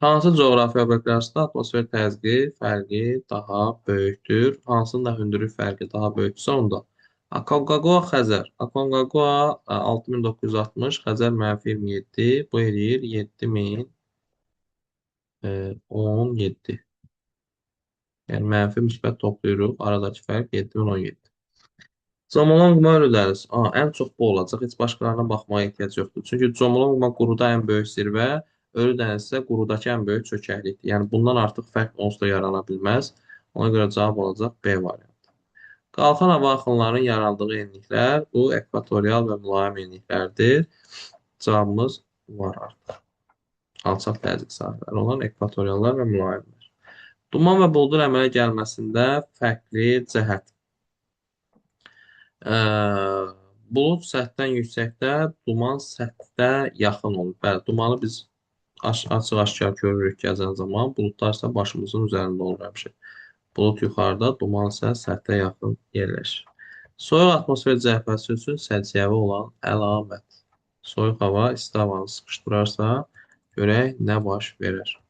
Hansı coğrafi obyektlər arasında atmosfer təzyiqi fərqi daha böyükdür? Hansının da hündürlük fərqi daha böyükdürsə onda. Aconcagua Xəzər. Aconcagua 6960, Xəzər -27. Bu eləyir 7017. Yəni mənfi müsbət toplayırıq. Aradakı fərq 7017. Comolongma Ölüdəniz. Ən çox bu olacaq. Heç başqalarına baxmağa ehtiyac yoxdur. Çünki Comolongma quruda ən böyük zirvə, Ölüdəniz isə qurudakı ən böyük çökəklikdir. Yəni bundan artıq fərq onsuz da yarana bilməz. Ona görə cavab olacaq B variantı. Qalxan hava axınlarının yarandığı enliklər bu ekvatorial və mülayim enliklərdir. Cavabımız var artıq. Alçaq təzyiq sahələri olan ekvatoriallar və mülayimlər. Duman və buludun əmələ gəlməsində fərqli cəhət. Bulud səthdən yüksəkdə, duman səthdə yaxın olur. Bəli, dumanı biz açıq-aşkar görürük gəzən zaman, buludlar isə başımızın üzərində olur həmişə. Bulud yuxarıda, duman isə səthə yaxın yerləşir. Soyuq atmosfer cəbhəsi üçün səciyyəvi olan əlamət. Soyuq hava isti havanı sıxışdırarsa, görək nə baş verir.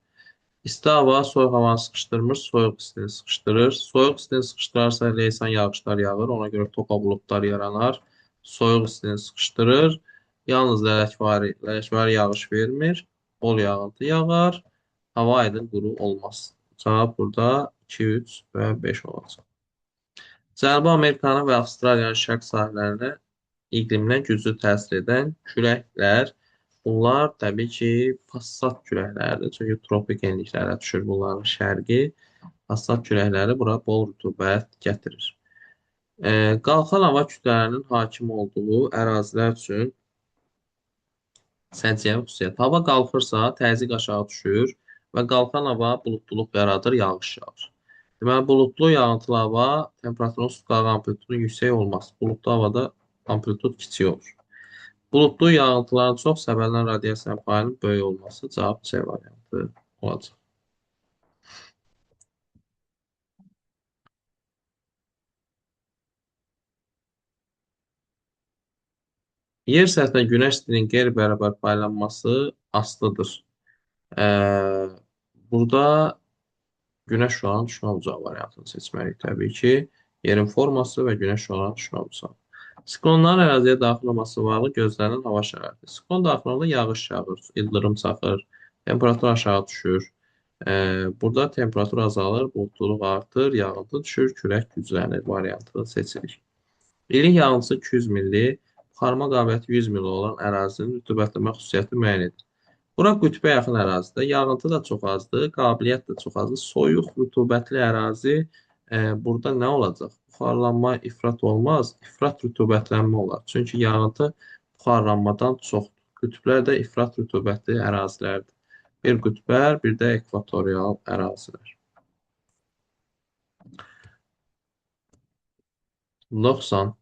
İsti hava soyuq havanı sıxışdırmır, soyuq istini sıxışdırır. Soyuq istini sıxışdırarsa leysan yağışlar yağır, ona görə topa buludlar yaranar. Soyuq istini sıxışdırır, yalnız lələkvari yağış vermir, bol yağıntı yağar, hava aydın quru olmaz. Cavab burada 2, 3 və 5 olacaq. Cənubi Amerikanın və Avstraliyanın şərq sahələrinə iqliminə güclü təsir edən küləklər. Bunlar təbii ki, passat küləkləridir. Çünki tropik enliklərə düşür bunların şərqi. Passat küləkləri bura bol rütubət gətirir. Qalxan hava kütlələrinin hakim olduğu ərazilər üçün səciyyəvi xüsusiyyət. Hava qalxırsa, təzyiq aşağı düşür və qalxan hava buludluluq yaradır, yağış yağır. Deməli, buludlu yağıntılı hava temperaturun sutqağı amplitudu yüksək olmaz. Buludlu havada amplitud kiçik olur. Buludlu yağıntıların çox səbəblərin radiasiya payının böyük olması cavab C variantı olacaq. Yer səthində günəş işığının qeyri-bərabər paylanması asılıdır. Burada günəş şüalarının düşmə bucağı variantını seçməliyik təbii ki. Yerin forması və günəş şüalarının düşmə bucağı. Siklonların əraziyə daxil olması bağlı gözlənilən hava şəraiti. Siklon daxil olanda yağış yağır, ildırım çaxır, temperatur aşağı düşür. Burada temperatur azalır, buludluluq artır, yağıntı düşür, külək güclənir variantını seçirik. İlin yağıntısı 200 milli, buxarma qabiliyyəti 100 milli olan ərazinin rütubətləmə xüsusiyyəti müəyyən edilir. Bura qütbə yaxın ərazidə, yağıntı da çox azdır, qabiliyyət də çox azdır. Soyuq, rütubətli ərazi burada nə olacaq? Buxarlanma ifrat olmaz, ifrat rütubətlənmə olar. Çünki yağıntı buxarlanmadan çoxdur. Qütblər də ifrat rütubətli ərazilərdir. Bir qütblər, bir də ekvatorial ərazilər. 90.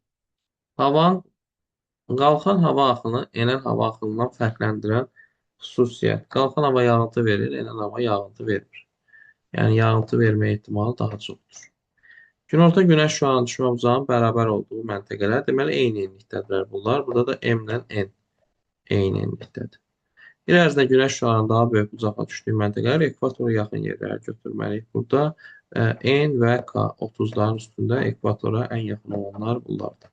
Havanın Qalxan hava axını enən hava axınından fərqləndirən xüsusiyyət. Qalxan hava yağıntı verir, enən hava yağıntı vermir. Yəni yağıntı vermə ehtimalı daha çoxdur. Günorta günəş şüaının düşmə bucağının bərabər olduğu məntəqələr deməli eyni enlikdədirlər bunlar. Burada da M ilə N eyni enlikdədir. İl ərzində günəş şüalarının daha böyük bucağa düşdüyü məntəqələr ekvatora yaxın yerlərə götürməliyik. Burada N və K 30'ların üstündə ekvatora ən yaxın olanlar bunlardır.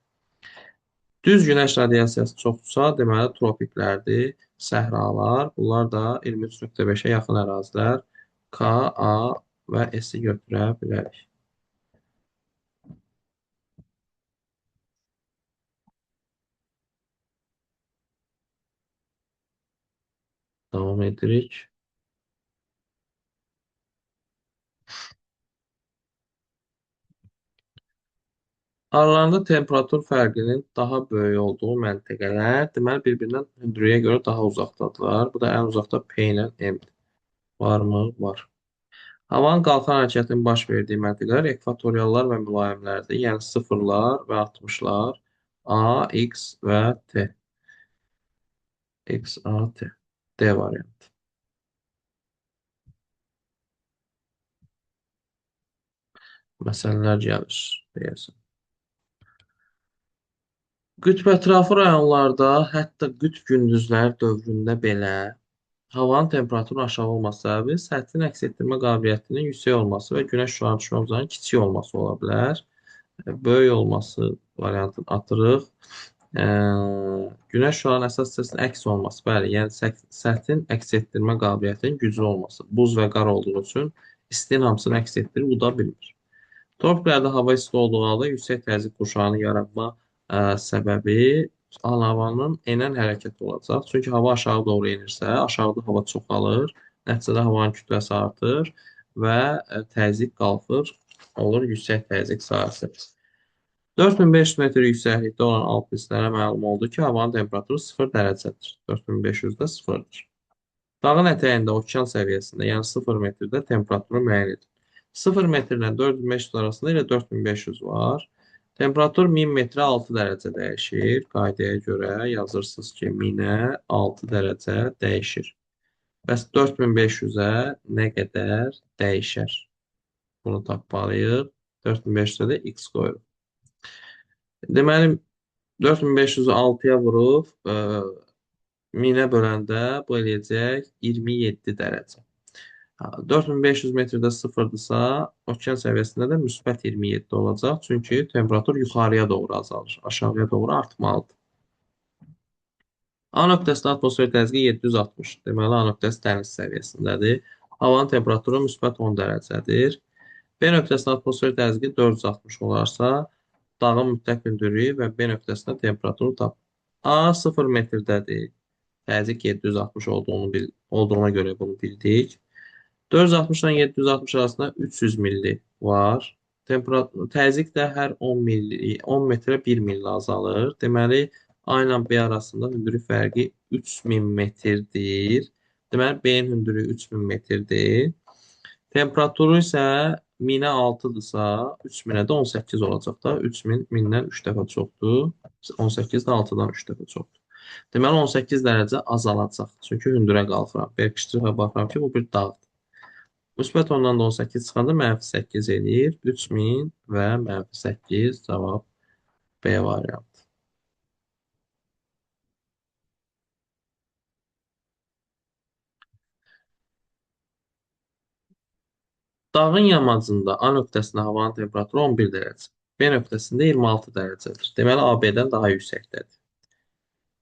Düz günəş radiasiyası çoxdursa, deməli tropiklərdir, səhralar, bunlar da 23,5-ə yaxın ərazilər K, A və S-i götürə bilərik. Davam edirik. Aralarında temperatur fərqinin daha böyük olduğu məntəqələr, deməli bir-birindən hündürlüyə görə daha uzaqdadırlar. Bu da ən uzaqda P ilə M-dir. Varmı? Var. Havanın qalxan hərəkətinin baş verdiyi məntəqələr ekvatoriallar və mülayimlərdir. Yəni sıfırlar və 60'lar, A, X və T. X, A, T. D variantı. Məsələlər gəlir, deyəsən. Qütb ətrafı rayonlarda, hətta qütb gündüzlər dövründə belə havanın temperaturunun aşağı olması səbəbi səthin əks etdirmə qabiliyyətinin yüksək olması və günəş şüalarının düşmə bucağının kiçik olması ola bilər. Böyük olması variantını atırıq. Günəş şüalarının əsas hissəsinin əks olması, bəli, yəni səthin əks etdirmə qabiliyyətinin güclü olması. Buz və qar olduğu üçün istinin hamısını əks etdirir, uda bilmir. Tropiklərdə hava isti olduğu halda yüksək təzyiq qurşağının yaranma səbəbi havanın enən hərəkəti olacaq. Çünki hava aşağı doğru enirsə, aşağıda hava çoxalır, nəticədə havanın kütləsi artır və təzyiq qalxır, olur yüksək təzyiq sahəsi. 4500 metr yüksəklikdə olan alpinistlərə məlum oldu ki, havanın temperaturu 0 dərəcədir. 4500-də 0-dır. Dağın ətəyində okean səviyyəsində, yəni 0 metrdə temperaturu müəyyən edin. 0 metrlə 4500 arasında ilə 4500 var. Temperatur 1000 metrə 6 dərəcə dəyişir. Qaydaya görə yazırsınız ki, 1000-ə 6 dərəcə dəyişir. Bəs 4500-ə nə qədər dəyişər? Bunu tapmalıyıq. 4500-ə də x qoyuruq. Deməli, 4500-ü 6-ya vurub 1000-ə böləndə bu eləyəcək 27 dərəcə. 4500 metrdə sıfırdırsa, okean səviyyəsində də müsbət 27 olacaq. Çünki temperatur yuxarıya doğru azalır, aşağıya doğru artmalıdır. A nöqtəsində atmosfer təzyiqi 760. Deməli, A nöqtəsi dəniz səviyyəsindədir. Havanın temperaturu müsbət 10 dərəcədir. B nöqtəsində atmosfer təzyiqi 460 olarsa, dağın mütləq hündürlüyü və B nöqtəsində temperaturu tap. A 0 metrdədir. Təzyiq 760 olduğuna görə bunu bildik. 460 ilə 760 arasında 300 milli var. Təzyiq də hər 10 metrə 1 milli azalır. Deməli, A ilə B arasında hündürlük fərqi 3000 metrdir. Deməli, B-nin hündürlüyü 3000 metrdir. Temperaturu isə 1000-ə 6-dırsa, 3000-ə də 18 olacaq da. 3000 1000-dən 3 dəfə çoxdur. 18 də 6-dan 3 dəfə çoxdur. Deməli, 18 dərəcə azalacaq. Çünki hündürə qalxıram. Berkişdirə baxıram ki, bu bir dağdır. Müsbət 10-dan da 18 çıxanda -8 eləyir. 3000 və -8 cavab B variantı. Dağın yamacında A nöqtəsində havanın temperaturu 11 dərəcə. B nöqtəsində 26 dərəcədir. Deməli, AB-dən daha yüksəkdədir.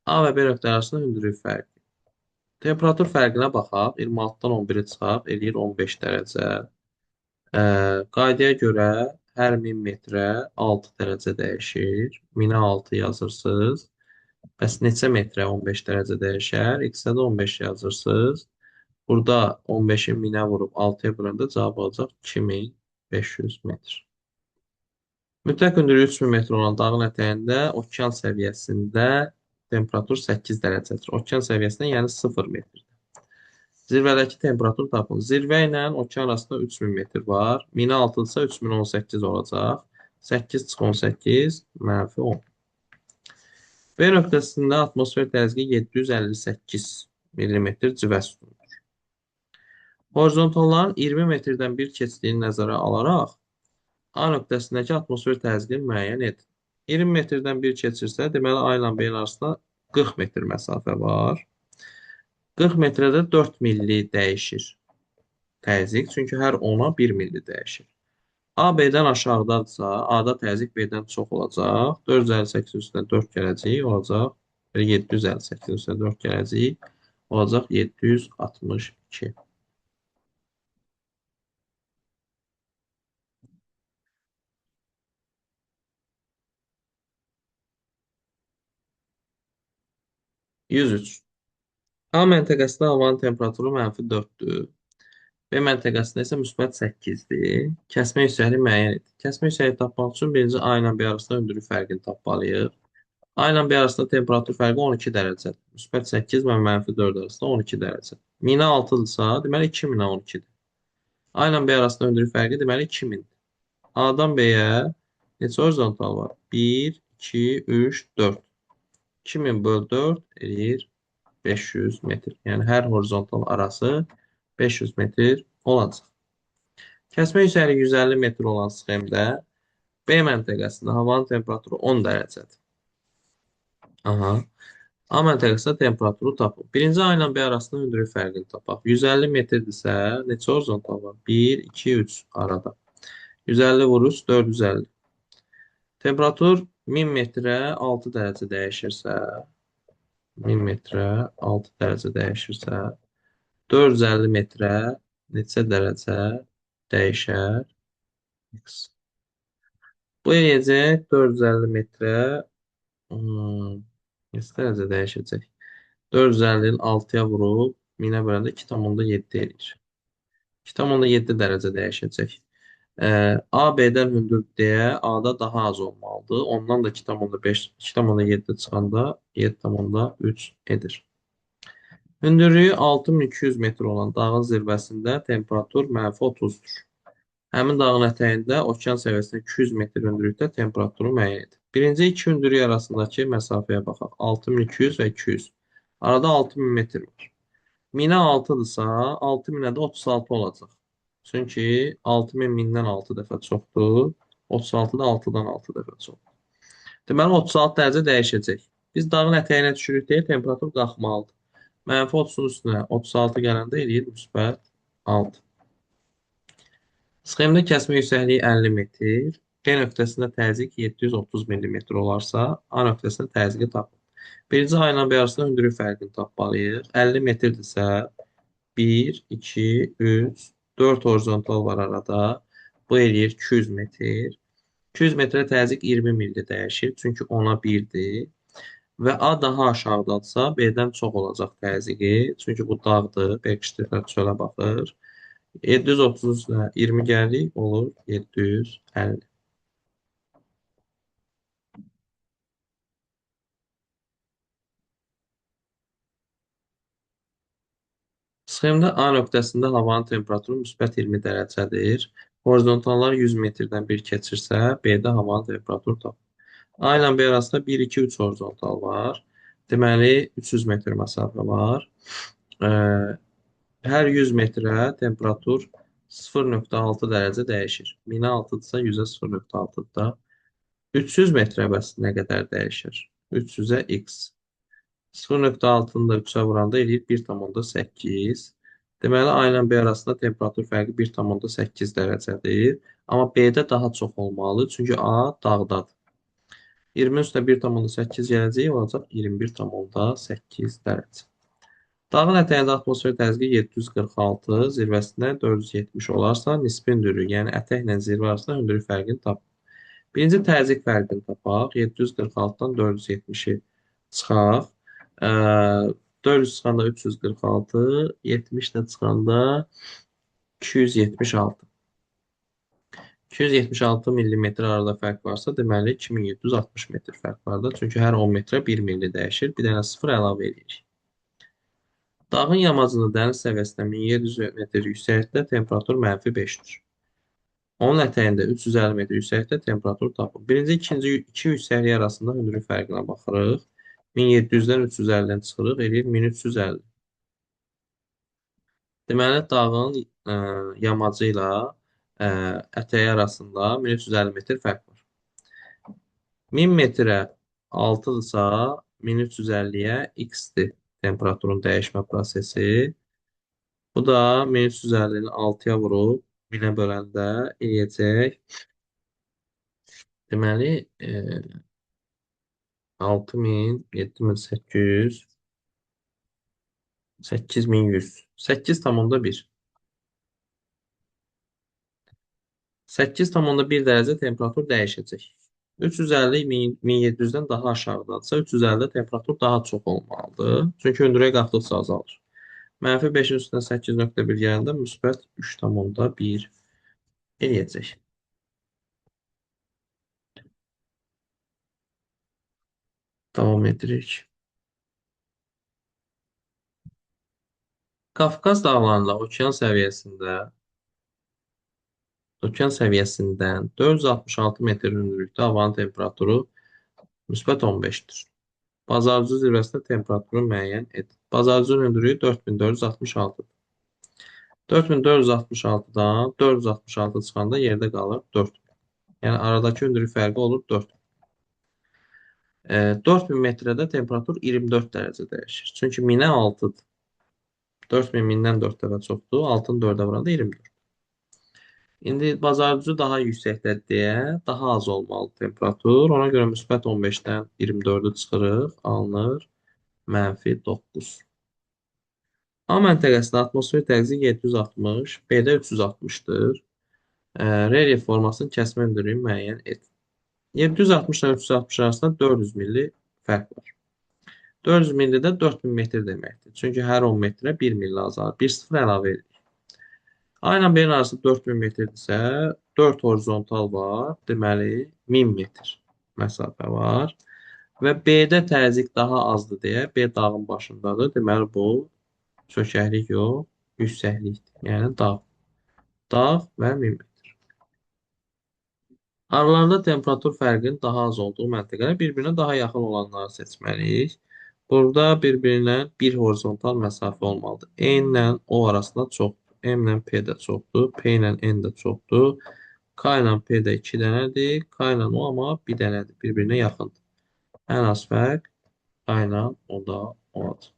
A və B nöqtələri arasında hündürlük fərqi. Temperatur fərqinə baxaq. 26-dan 11-i çıxaq, eləyir 15 dərəcə. Qaydaya görə hər 1000 metrə 6 dərəcə dəyişir. 1000-ə 6 yazırsınız. Bəs neçə metrə 15 dərəcə dəyişər? X-ə də 15 yazırsınız. Burada 15-i 1000-ə vurub 6-ya böləndə cavab olacaq 2500 metr. Mütləq hündürlüyü 3000 metr olan dağın ətəyində okean səviyyəsində temperatur 8 dərəcədir. Okean səviyyəsində yəni 0 metrdir. Zirvədəki temperatur tapın. Zirvə ilə okean arasında 3000 metr var. 1000-ə 6-dırsa 3018 olacaq. 8 - 18 -10. B nöqtəsində atmosfer təzyiqi 758 millimetr civə sütunudur. Horizontalların 20 metrdən bir keçdiyini nəzərə alaraq A nöqtəsindəki atmosfer təzyiqini müəyyən edin. 20 metrdən bir keçirsə, deməli A ilə B arasında 40 metr məsafə var. 40 metrədə 4 milli dəyişir təzyiq, çünki hər 10-a 1 milli dəyişir. A B-dən aşağıdadırsa, A-da təzyiq B-dən çox olacaq. 458 üstə 4 gələcək olacaq. 758 üstə 4 gələcək olacaq 762. 103. A məntəqəsində havanın temperaturu -4-dür. B məntəqəsində isə müsbət 8-dir. Kəsmə yüksəkliyi müəyyən et. Kəsmə yüksəkliyi tapmaq üçün birinci A ilə B arasında hündürlük fərqini tapmalıyıq. A ilə B arasında temperatur fərqi 12 dərəcədir. Müsbət 8 və -4 arasında 12 dərəcə. 1000-ə 6-dırsa, deməli 2000-ə 12-dir. A ilə B arasında hündürlük fərqi deməli 2000-dir. A-dan B-yə neçə horizontal var? 1, 2, 3, 4. 2000 böl 4 eləyir 500 metr. Yəni hər horizontal arası 500 metr olacaq. Kəsmə yüksəkliyi 150 metr olan sxemdə B məntəqəsində havanın temperaturu 10 dərəcədir. Aha. A məntəqəsində temperaturu tapın. Birinci A ilə B arasında hündürlük fərqini tapaq. 150 metrdirsə, neçə horizontal var? 1, 2, 3 arada. 150 vur 3, 450. Temperatur 1000 metrə 6 dərəcə dəyişirsə, 1000 metrə 6 dərəcə dəyişirsə, 450 metrə neçə dərəcə dəyişər? X. Bu eləyəcək 450 metrə neçə dərəcə dəyişəcək? 450-nin 6-ya vurub 1000-ə böləndə 2,7 eləyir. 2,7 dərəcə dəyişəcək. A B-dən hündür deyə A-da daha az olmalıdır. Ondan da 2,5, 2,7 çıxanda 7,3 edir. Hündürlüyü 6200 metr olan dağın zirvəsində temperatur -30-dur. Həmin dağın ətəyində okean səviyyəsində 200 metr hündürlükdə temperaturu müəyyən edir. Birinci iki hündürlük arasındakı məsafəyə baxaq. 6200 və 200. Arada 6000 metr var. 1000-ə 6-dırsa, 6000-ə də 36 olacaq. Çünki 6000 1000-dən 6 dəfə çoxdur. 36 da 6-dan 6 dəfə çoxdur. Deməli 36 dərəcə dəyişəcək. Biz dağın ətəyinə düşürük deyə temperatur qalxmalıdır. -30-un üstünə 36 gələndə eləyir müsbət 6. Sxemdə kəsmə yüksəkliyi 50 metr, B nöqtəsində təzyiq 730 millimetr olarsa, A nöqtəsində təzyiqi tapın. Birinci A ilə B arasında hündürlük fərqini tapmalıyıq. 50 metrdirsə, 1, 2, 3, 4 horizontal var arada. Bu eləyir 200 metr. 200 metrə təzyiq 20 milli dəyişir, çünki ona 1-dir. Və A daha aşağıdadsa, B-dən çox olacaq təzyiqi, çünki bu dağdır, Berkşteflər çölə baxır. 730 üstünə 20 gəlirik, olur 750. Sxemdə A nöqtəsində havanın temperaturu müsbət 20 dərəcədir. Horizontallar 100 metrdən bir keçirsə, B-də havanın temperaturu tapılır. A ilə B arasında 1, 2, 3 horizontal var. Deməli, 300 metr məsafə var. Hər 100 metrə temperatur 0,6 dərəcə dəyişir. 1000-ə 6-dırsa 100-ə 0,6-da. 300 metrə bəs nə qədər dəyişir? 300-ə x. 0,6-nı da 3-ə vuranda eləyir 1,8. Deməli, A ilə B arasında temperatur fərqi 1,8 dərəcədir. Amma B-də daha çox olmalı, çünki A dağdadır. 20 üstə 1,8 gələcək olacaq 21,8 dərəcə. Dağın ətəyində atmosfer təzyiqi 746, zirvəsində 470 olarsa, nisbi hündürlük, yəni ətəklə zirvə arasında hündürlük fərqini tapın. Birinci təzyiq fərqini tapaq. 746-dan 470-i çıxaq. 400 çıxanda 346, 70 də çıxanda 276. 276 millimetr arada fərq varsa, deməli 2760 metr fərq vardır. Çünki hər 10 metrə 1 milli dəyişir. Bir dənə 0 əlavə edirik. Dağın yamacında dəniz səviyyəsində 1700 metr yüksəklikdə temperatur -5-dir. Onun ətəyində 350 metr yüksəklikdə temperatur tapılır. Birinci, ikinci iki yüksəklik arasında hündürlük fərqinə baxırıq. 1700-dən 350-dən çıxırıq, eləyir 1350. Deməli, dağın yamacı ilə ətəyi arasında 1350 metr fərq var. 1000 metrə 6-dırsa, 1350-yə x-dir temperaturun dəyişmə prosesi. Bu da 1350-ni 6-ya vurub 1000-ə böləndə eləyəcək. Deməli, 6000, 7800, 8100, 8,1. 8,1 dərəcə temperatur dəyişəcək. 350 1700-dən daha aşağıdadırsa, 350-də temperatur daha çox olmalıdır. Çünki hündürəyə qalxdıqca azalır. -5-in üstünə 8,1 gələndə müsbət 3,1 eləyəcək. Davam edirik. Qafqaz dağlarında okean səviyyəsindən 466 metr hündürlükdə havanın temperaturu müsbət 15-dir. Bazarcı zirvəsində temperaturu müəyyən et. Bazarcı hündürlüyü 4466-dır. 4466-dan 466 çıxanda yerdə qalır 4. Yəni aradakı hündürlük fərqi olur 4. 4000 metrədə temperatur 24 dərəcə dəyişir. Çünki 1000-ə 6-dır. 4000 1000-dən 4 dəfə çoxdur. 6-nı 4-ə vuranda 24. İndi bazarcı daha yüksəkdə deyə daha az olmalı temperatur. Ona görə müsbət 15-dən 24-ü çıxırıq, alınır -9. A məntəqəsində atmosfer dərəcəsi 760, B-də 360-dır. Relyef formasının kəsmə hündürlüyünü müəyyən et. 760-dan 360 arasında 400 milli fərq var. 400 milli də 4000 metr deməkdir. Çünki hər 10 metrə 1 milli azalır. 1-0 əlavə edilir. A ilə B-nin arası 4000 metrdirsə, 4 horizontal var. Deməli, 1000 metr məsafə var. Və B-də təzyiq daha azdır deyə, B dağın başındadır. Deməli, bu çökəklik yox, yüksəklikdir. Yəni, dağ. Dağ və 1000 metr. Aralarında temperatur fərqinin daha az olduğu məntəqələr bir-birinə daha yaxın olanları seçməliyik. Burada bir-birinə bir horizontal məsafə olmalıdır. E ilə O arasında çoxdur. M ilə P də çoxdur. P ilə N də çoxdur. K ilə P də 2 dənədir. K ilə O amma 1 dənədir. Bir-birinə yaxındır. Ən az fərq K ilə O da olacaq.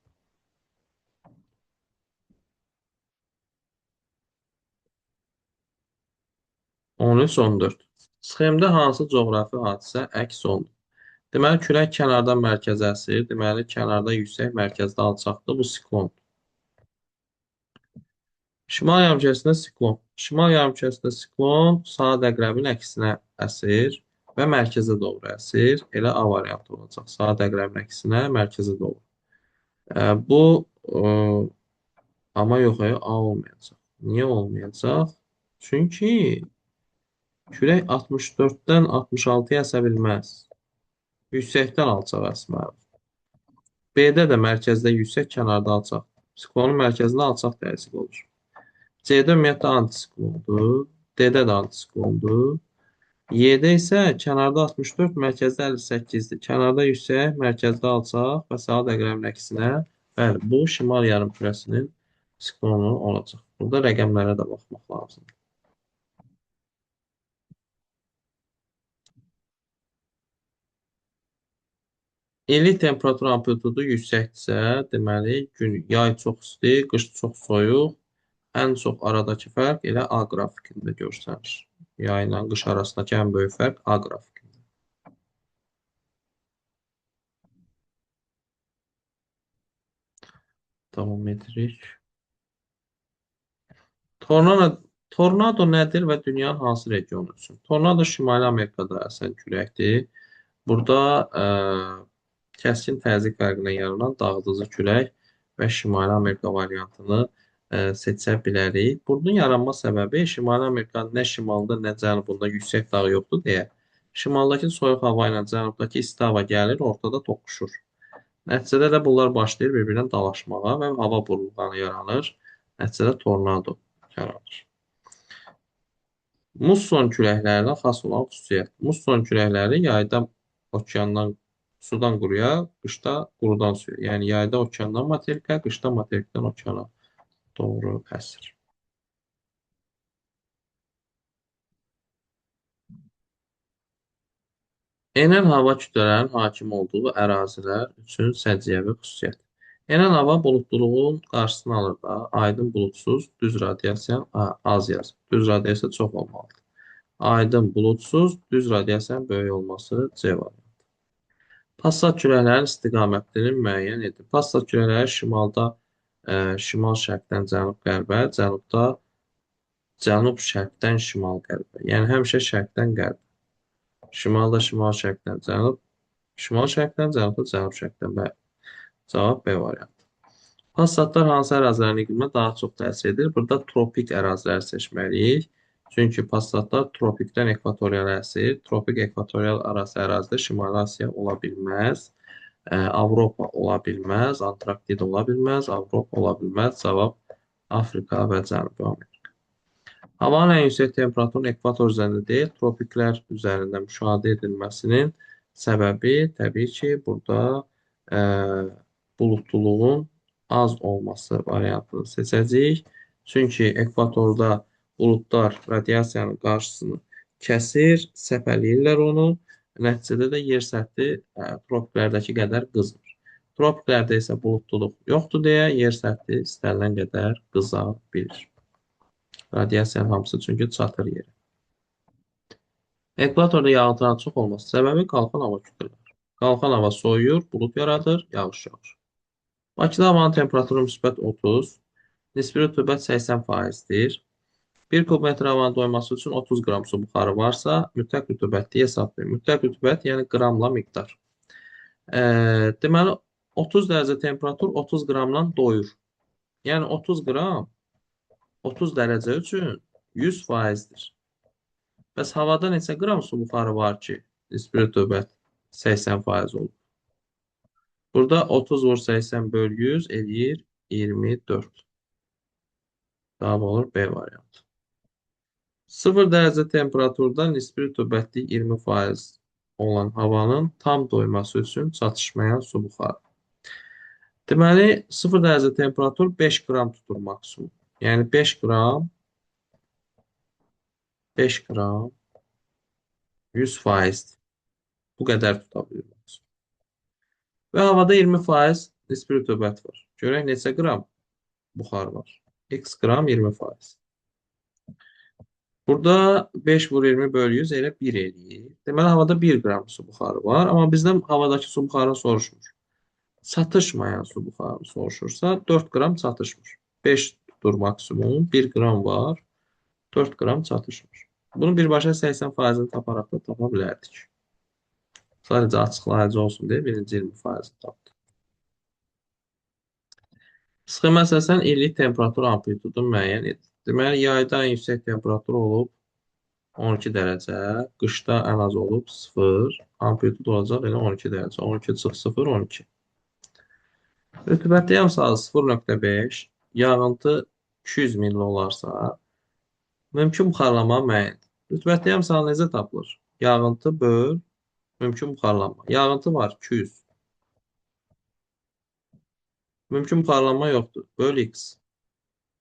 13-14. Sxemdə hansı coğrafi hadisə əks olunur? Deməli, külək kənardan mərkəzə əsir. Deməli, kənarda yüksək, mərkəzdə alçaqdır. Bu siklondur. Şimal yarımkürəsində siklon. Şimal yarımkürəsində siklon saat əqrəbin əksinə əsir və mərkəzə doğru əsir. Elə A variantı olacaq. Saat əqrəbin əksinə, mərkəzə doğru. Bu amma yox, A olmayacaq. Niyə olmayacaq? Çünki külək 64-dən 66-ya əsə bilməz. Yüksəkdən alçaq əsməlidir. B-də də mərkəzdə yüksək, kənarda alçaq. Siklonun mərkəzində alçaq təzyiq olur. C-də ümumiyyətlə antisiklondur. D-də də antisiklondur. Y-də isə kənarda 64, mərkəzdə 58-dir. Kənarda yüksək, mərkəzdə alçaq və saat əqrəbin əksinə. Bəli, bu şimal yarımkürəsinin siklonu olacaq. Burada rəqəmlərə də baxmaq lazımdır. İllik temperatur amplitudu yüksəkdirsə, deməli, yay çox isti, qış çox soyuq. Ən çox aradakı fərq elə A qrafikində görsənir. Yay ilə qış arasındakı ən böyük fərq A qrafikində. Davam edirik. Tornado nədir və dünyanın hansı regionu üçün? Tornado Şimali Amerikada əsən küləkdir. Burada kəskin təzyiq fərqindən yaranan dağıdıcı külək və Şimali Amerika variantını seçə bilərik. Bunun yaranma səbəbi Şimali Amerikanın nə şimalında, nə cənubunda yüksək dağ yoxdur deyə. Şimaldakı soyuq hava ilə cənubdakı isti hava gəlir, ortada toqquşur. Nəticədə də bunlar başlayır bir-birindən dalaşmağa və hava burulğanı yaranır. Nəticədə tornado yaranır. Musson küləklərinə xas olan xüsusiyyət. Musson küləkləri yayda okeandan sudan quruya, qışda qurudan suya. Yəni yayda okeandan materikə, qışda materikdən okeana doğru əsir. Enən hava kütlələrinin hakim olduğu ərazilər üçün səciyyəvi xüsusiyyət. Enən hava bulutluluğun qarşısını alır da, aydın bulutsuz, düz radiasiya az yazır. Düz radiasiya çox olmalıdır. Aydın bulutsuz, düz radiasiyanın böyük olması C var. Passat küləklərin istiqamətini müəyyən edin. Passat küləkləri şimalda şimal-şərqdən cənub-qərbə, cənubda cənub-şərqdən şimal-qərbə. Yəni həmişə şərqdən qərbə. Şimalda şimal-şərqdən cənub, şimal-şərqdən cənubda cənub-şərqdən. Bəli. Cavab B variantı. Passatlar hansı ərazilərin iqlimə daha çox təsir edir? Burada tropik əraziləri seçməliyik. Çünki passatlar tropikdən ekvatorial əsir. Tropik ekvatorial arası ərazidə Şimali Asiya ola bilməz. Avropa ola bilməz. Antarktida ola bilməz. Avropa ola bilməz. Cavab Afrika və Cənubi Amerika. Havanın ən yüksək temperaturun ekvator üzərində deyil, tropiklər üzərində müşahidə edilməsinin səbəbi təbii ki, burada e, bulutluluğun az olması variantını seçəcəyik. Çünki ekvatorda buludlar radiasiyanın qarşısını kəsir, səpələyirlər onu. Nəticədə də yer səthi tropiklərdəki qədər qızmır. Tropiklərdə isə bulutluluq yoxdur deyə yer səthi istənilən qədər qıza bilir. Radiasiyanın hamısı çünki çatır yerə. Ekvatorda yağıntıların çox olması səbəbi qalxan hava kütlələri. Qalxan hava soyuyur, bulud yaradır, yağış yağır. Bakıda havanın temperaturu müsbət 30, nisbi rütubət 80%-dir. 1 kubmetr havanın doyması üçün 30 qram su buxarı varsa, mütləq rütubətli hesablayın. Mütləq rütubət, yəni qramla miqdar. Deməli, 30 dərəcə temperatur 30 qramla doyur. Yəni 30 qram 30 dərəcə üçün 100%-dir. Bəs havada neçə qram su buxarı var ki, nisbi rütubət 80% olur. Burada 30 vur 80 böl 100 eləyir 24. Cavab olur B variantı. 0 dərəcə temperaturda nisbi rütubətlik 20% olan havanın tam doyması üçün çatışmayan su buxarı. Deməli, 0 dərəcə temperatur 5 qram tutur maksimum. Yəni 5 qram 100%. Bu qədər tuta bilir. Və havada 20% nisbi rütubət var. Görək neçə qram buxar var. X qram 20%. Burada 5 vur 20 böl 100 elə 1 eləyir. Deməli, havada 1 qram su buxarı var. Amma bizdən havadakı su buxarını soruşmur. Çatışmayan su buxarını soruşursa 4 qram çatışmır. 5 tutur maksimum. 1 qram var. 4 qram çatışmır. Bunu birbaşa 80%-ni taparaq da tapa bilərdik. Sadəcə açıqlayıcı olsun deyə birinci 20%-ni tapdım. Sxema əsasən illik temperatur amplitudu müəyyən edir. Deməli, yayda ən yüksək temperatur olub 12 dərəcə, qışda ən az olub 0, amplitud olacaq elə 12 dərəcə. 12 çıx 0, 12. Rütubətli əmsalı 0,5, yağıntı 200 milli olarsa, mümkün buxarlanma müəyyəndir. Rütubətli əmsalı necə tapılır? Yağıntı böl, mümkün buxarlanma. Yağıntı var 200. Mümkün buxarlanma yoxdur. Böl x.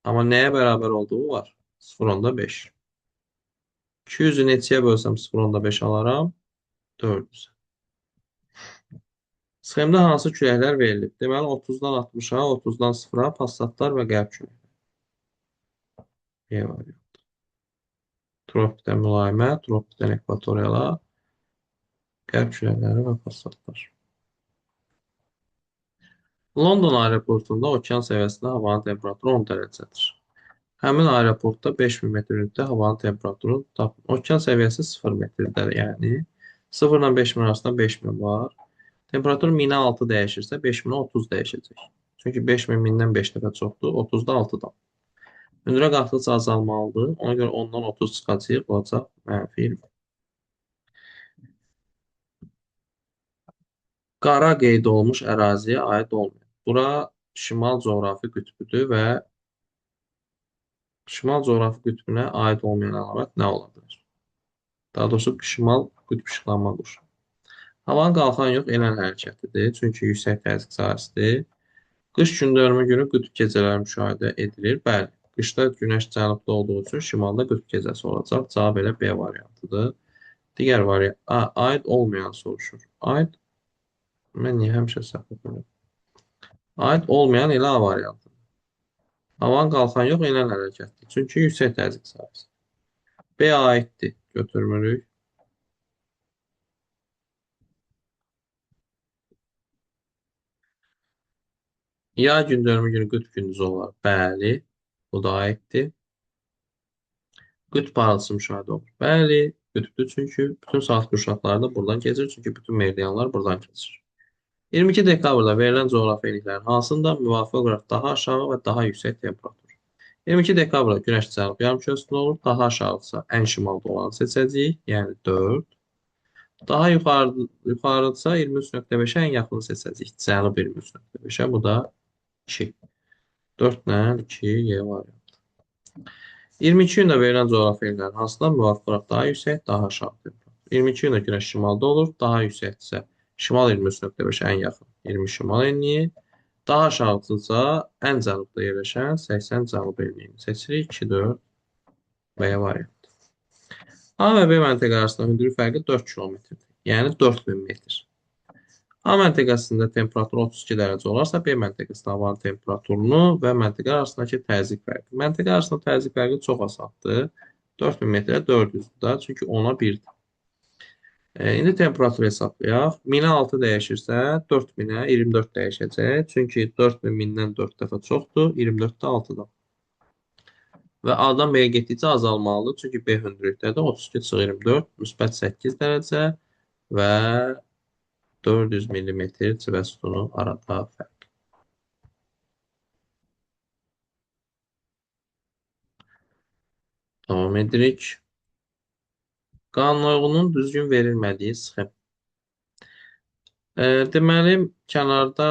Amma nəyə bərabər olduğu var? 0,5. 200-ü neçəyə bölsəm 0,5 alaram? 400. Sxemdə hansı küləklər verilib? Deməli, 30-dan 60-a, 30-dan 0-a passatlar və qərb küləkləri. E variantı. Tropikdən mülayimə, tropikdən ekvatoriala, qərb küləkləri və passatlar. London aeroportunda okean səviyyəsində havanın temperaturu 10 dərəcədir. Həmin aeroportda 5000 metr hündürlükdə havanın temperaturu tapın. Okean səviyyəsi 0 metrdə, yəni 0 ilə 5000 arasında 5000 var. Temperatur 1000-ə 6 dəyişirsə 5000-ə 30 dəyişəcək. Çünki 5000 1000-dən 5 dəfə çoxdur, 30-da 6-dan. Hündürə qalxdıqca azalmalıdır. Ona görə 10-dan 30 çıxacaq, olacaq -20. Qara qeyd olunmuş əraziyə aid olmayan. Bura şimal coğrafi qütbüdür və şimal coğrafi qütbünə aid olmayan əlamət nə ola bilər? Daha doğrusu şimal qütb işıqlanma quşu. Havanın qalxan yox, enən hərəkətidir. Çünki yüksək təzyiq sahəsidir. Qış gündərmə günü qütb gecələri müşahidə edilir. Bəli, qışda günəş cənubda olduğu üçün şimalda qütb gecəsi olacaq. Cavab elə B variantıdır. Digər variant aid olmayan soruşur. Aid mən niyə həmişə səhv edirəm? Aid olmayan elə A variantıdır. Havanın qalxan yox, enən hərəkətdir. Çünki yüksək təzyiq sahəsi. B aiddir. Götürmürük. Yay gündərmə günü qütb gündüzü olar. Bəli, bu da aiddir. Qütb parıltısı müşahidə olunur. Bəli, qütbdür çünki bütün saat qurşaqları da buradan keçir. Çünki bütün meridianlar buradan keçir. 22 dekabrda verilən coğrafi enliklərin hansında müvafiq olaraq daha aşağı və daha yüksək temperatur? 22 dekabrda günəş cənub yarımkürəsində olur. Daha aşağıdırsa ən şimalda olanı seçəcəyik, yəni 4. Daha yuxarıdırsa 23.5-ə ən yaxını seçəcəyik. Cənub 23.5-ə, bu da 2. 4 ilə 2 Y var. 22 gündə verilən coğrafi enliklərin hansında müvafiq olaraq daha yüksək, daha aşağı temperatur? 22 gündə günəş şimalda olur, daha yüksəkdirsə şimal 23.5 ən yaxın 20 şimal enliyi, daha aşağıdırsa ən cənubda yerləşən 80 cənub enliyini seçirik. 2, 4 və ya variant. A və B məntəqə arasında hündürlük fərqi 4 kilometrdir. Yəni 4000 metr. A məntəqəsində temperatur 32 dərəcə olarsa, B məntəqəsində havanın temperaturunu və məntəqə arasındakı təzyiq fərqi. Məntəqə arasında təzyiq fərqi çox asandır. 4000 metrə 400-dür da, çünki 10-a 1-dir. İndi temperaturu hesablayaq. 1000-ə 6 dəyişirsə, 4000-ə 24 dəyişəcək. Çünki 4000 1000-dən 4 dəfə çoxdur, 24 də 6-dan. Və A-dan B-yə getdikcə azalmalıdır. Çünki B hündürlükdədir. 32-24, müsbət 8 dərəcə və 400 millimetr civə sütunu arada fərq. Davam edirik. Qanunun düzgün verilmədiyi sxem. Deməli, kənarda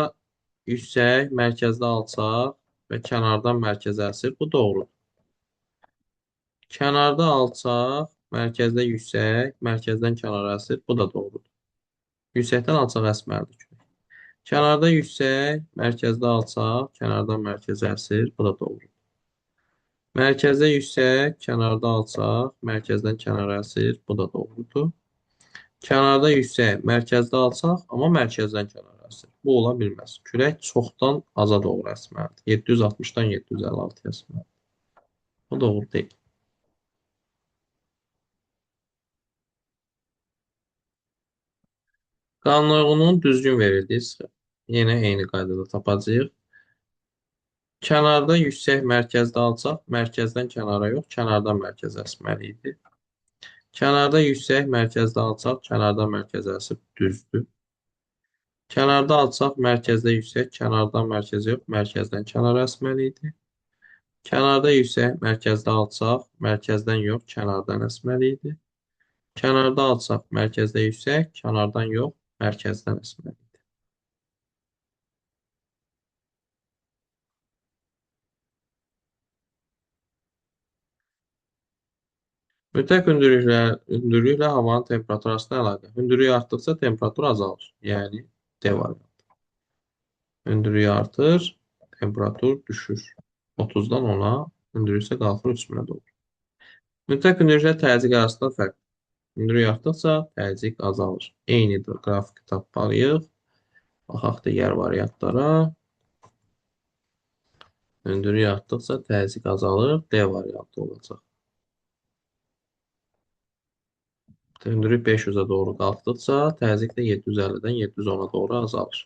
yüksək, mərkəzdə alçaq və kənardan mərkəzə əsir. Bu doğrudur. Kənarda alçaq, mərkəzdə yüksək, mərkəzdən kənara əsir. Bu da doğrudur. Yüksəkdən alçaq əsməlidir. Kənarda yüksək, mərkəzdə alçaq, kənardan mərkəzə əsir. Bu da doğrudur. Mərkəzdə yüksək, kənarda alçaq, mərkəzdən kənara əsir. Bu da doğrudur. Kənarda yüksək, mərkəzdə alçaq, amma mərkəzdən kənara əsir. Bu ola bilməz. Külək çoxdan aza doğru əsməlidir. 760-dan 756 əsməlidir. Bu doğru deyil. Qanunun düzgün verildiyi sxem. Yenə eyni qaydada tapacağıq. Kənarda yüksək, mərkəzdə alçaq, mərkəzdən kənara yox, kənardan mərkəzə əsməli idi. Kənarda yüksək, mərkəzdə alçaq, kənardan mərkəzə əsib düzdür. Kənarda alçaq, mərkəzdə yüksək, kənardan mərkəzə yox, mərkəzdən kənara əsməli idi. Kənarda yüksək, mərkəzdə alçaq, mərkəzdən yox, kənardan əsməli idi. Kənarda alçaq, mərkəzdə yüksək, kənardan yox, mərkəzdən əsməli idi. Mütləq hündürlüklə havanın temperaturu arasında əlaqə. Hündürlük artdıqca temperatur azalır. Yəni D variantı. Hündürlük artır, temperatur düşür. 30-dan 10-a, hündürlük isə qalxır 3000-ə doğru. Mütləq hündürlüklə təzyiq arasında fərq. Hündürlük artdıqca təzyiq azalır. Eynidir. Qrafiki tapmalıyıq. Baxaq digər variantlara. Hündürlük artdıqca təzyiq azalır. D variantı olacaq. Hündürlük 500-ə doğru qalxdıqca təzyiq də 750-dən 710-a doğru azalır.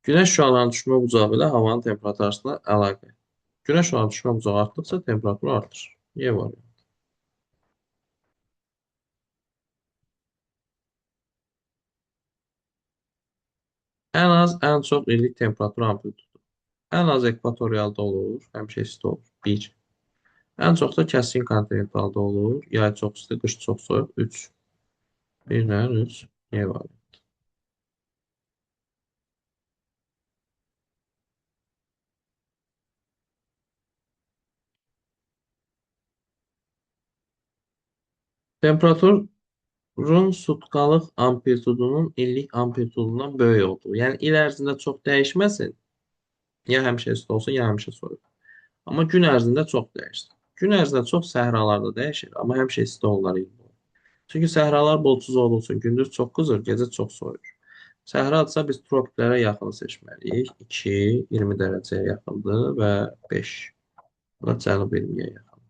Günəş şüalarının düşmə bucağı ilə havanın temperaturu arasında əlaqə. Günəş şüalarının düşmə bucağı artdıqca temperatur artır. Y variantı. Ən az, ən çox illik temperatur amplitudu. Ən az ekvatorialda olur, həmişə isti olur. 1. Ən çox da kəskin kontinentalda olur. Yay çox isti, qış çox soyuq. 3. 1-lə 3. Y variantı. Temperatur Run sutkalıq amplitudunun illik amplitudundan böyük olduğu. Yəni il ərzində çox dəyişməsin. Ya həmişə isti olsun, ya həmişə soyuq. Amma gün ərzində çox dəyişsin. Gün ərzində çox səhralarda dəyişir, amma həmişə isti onlar il boyu. Çünki səhralar buludsuz olduğu üçün gündüz çox qızır, gecə çox soyur. Səhradsa biz tropiklərə yaxını seçməliyik. 2, 20 dərəcəyə yaxındır və 5. Bu da cənub 20-yə yaxın.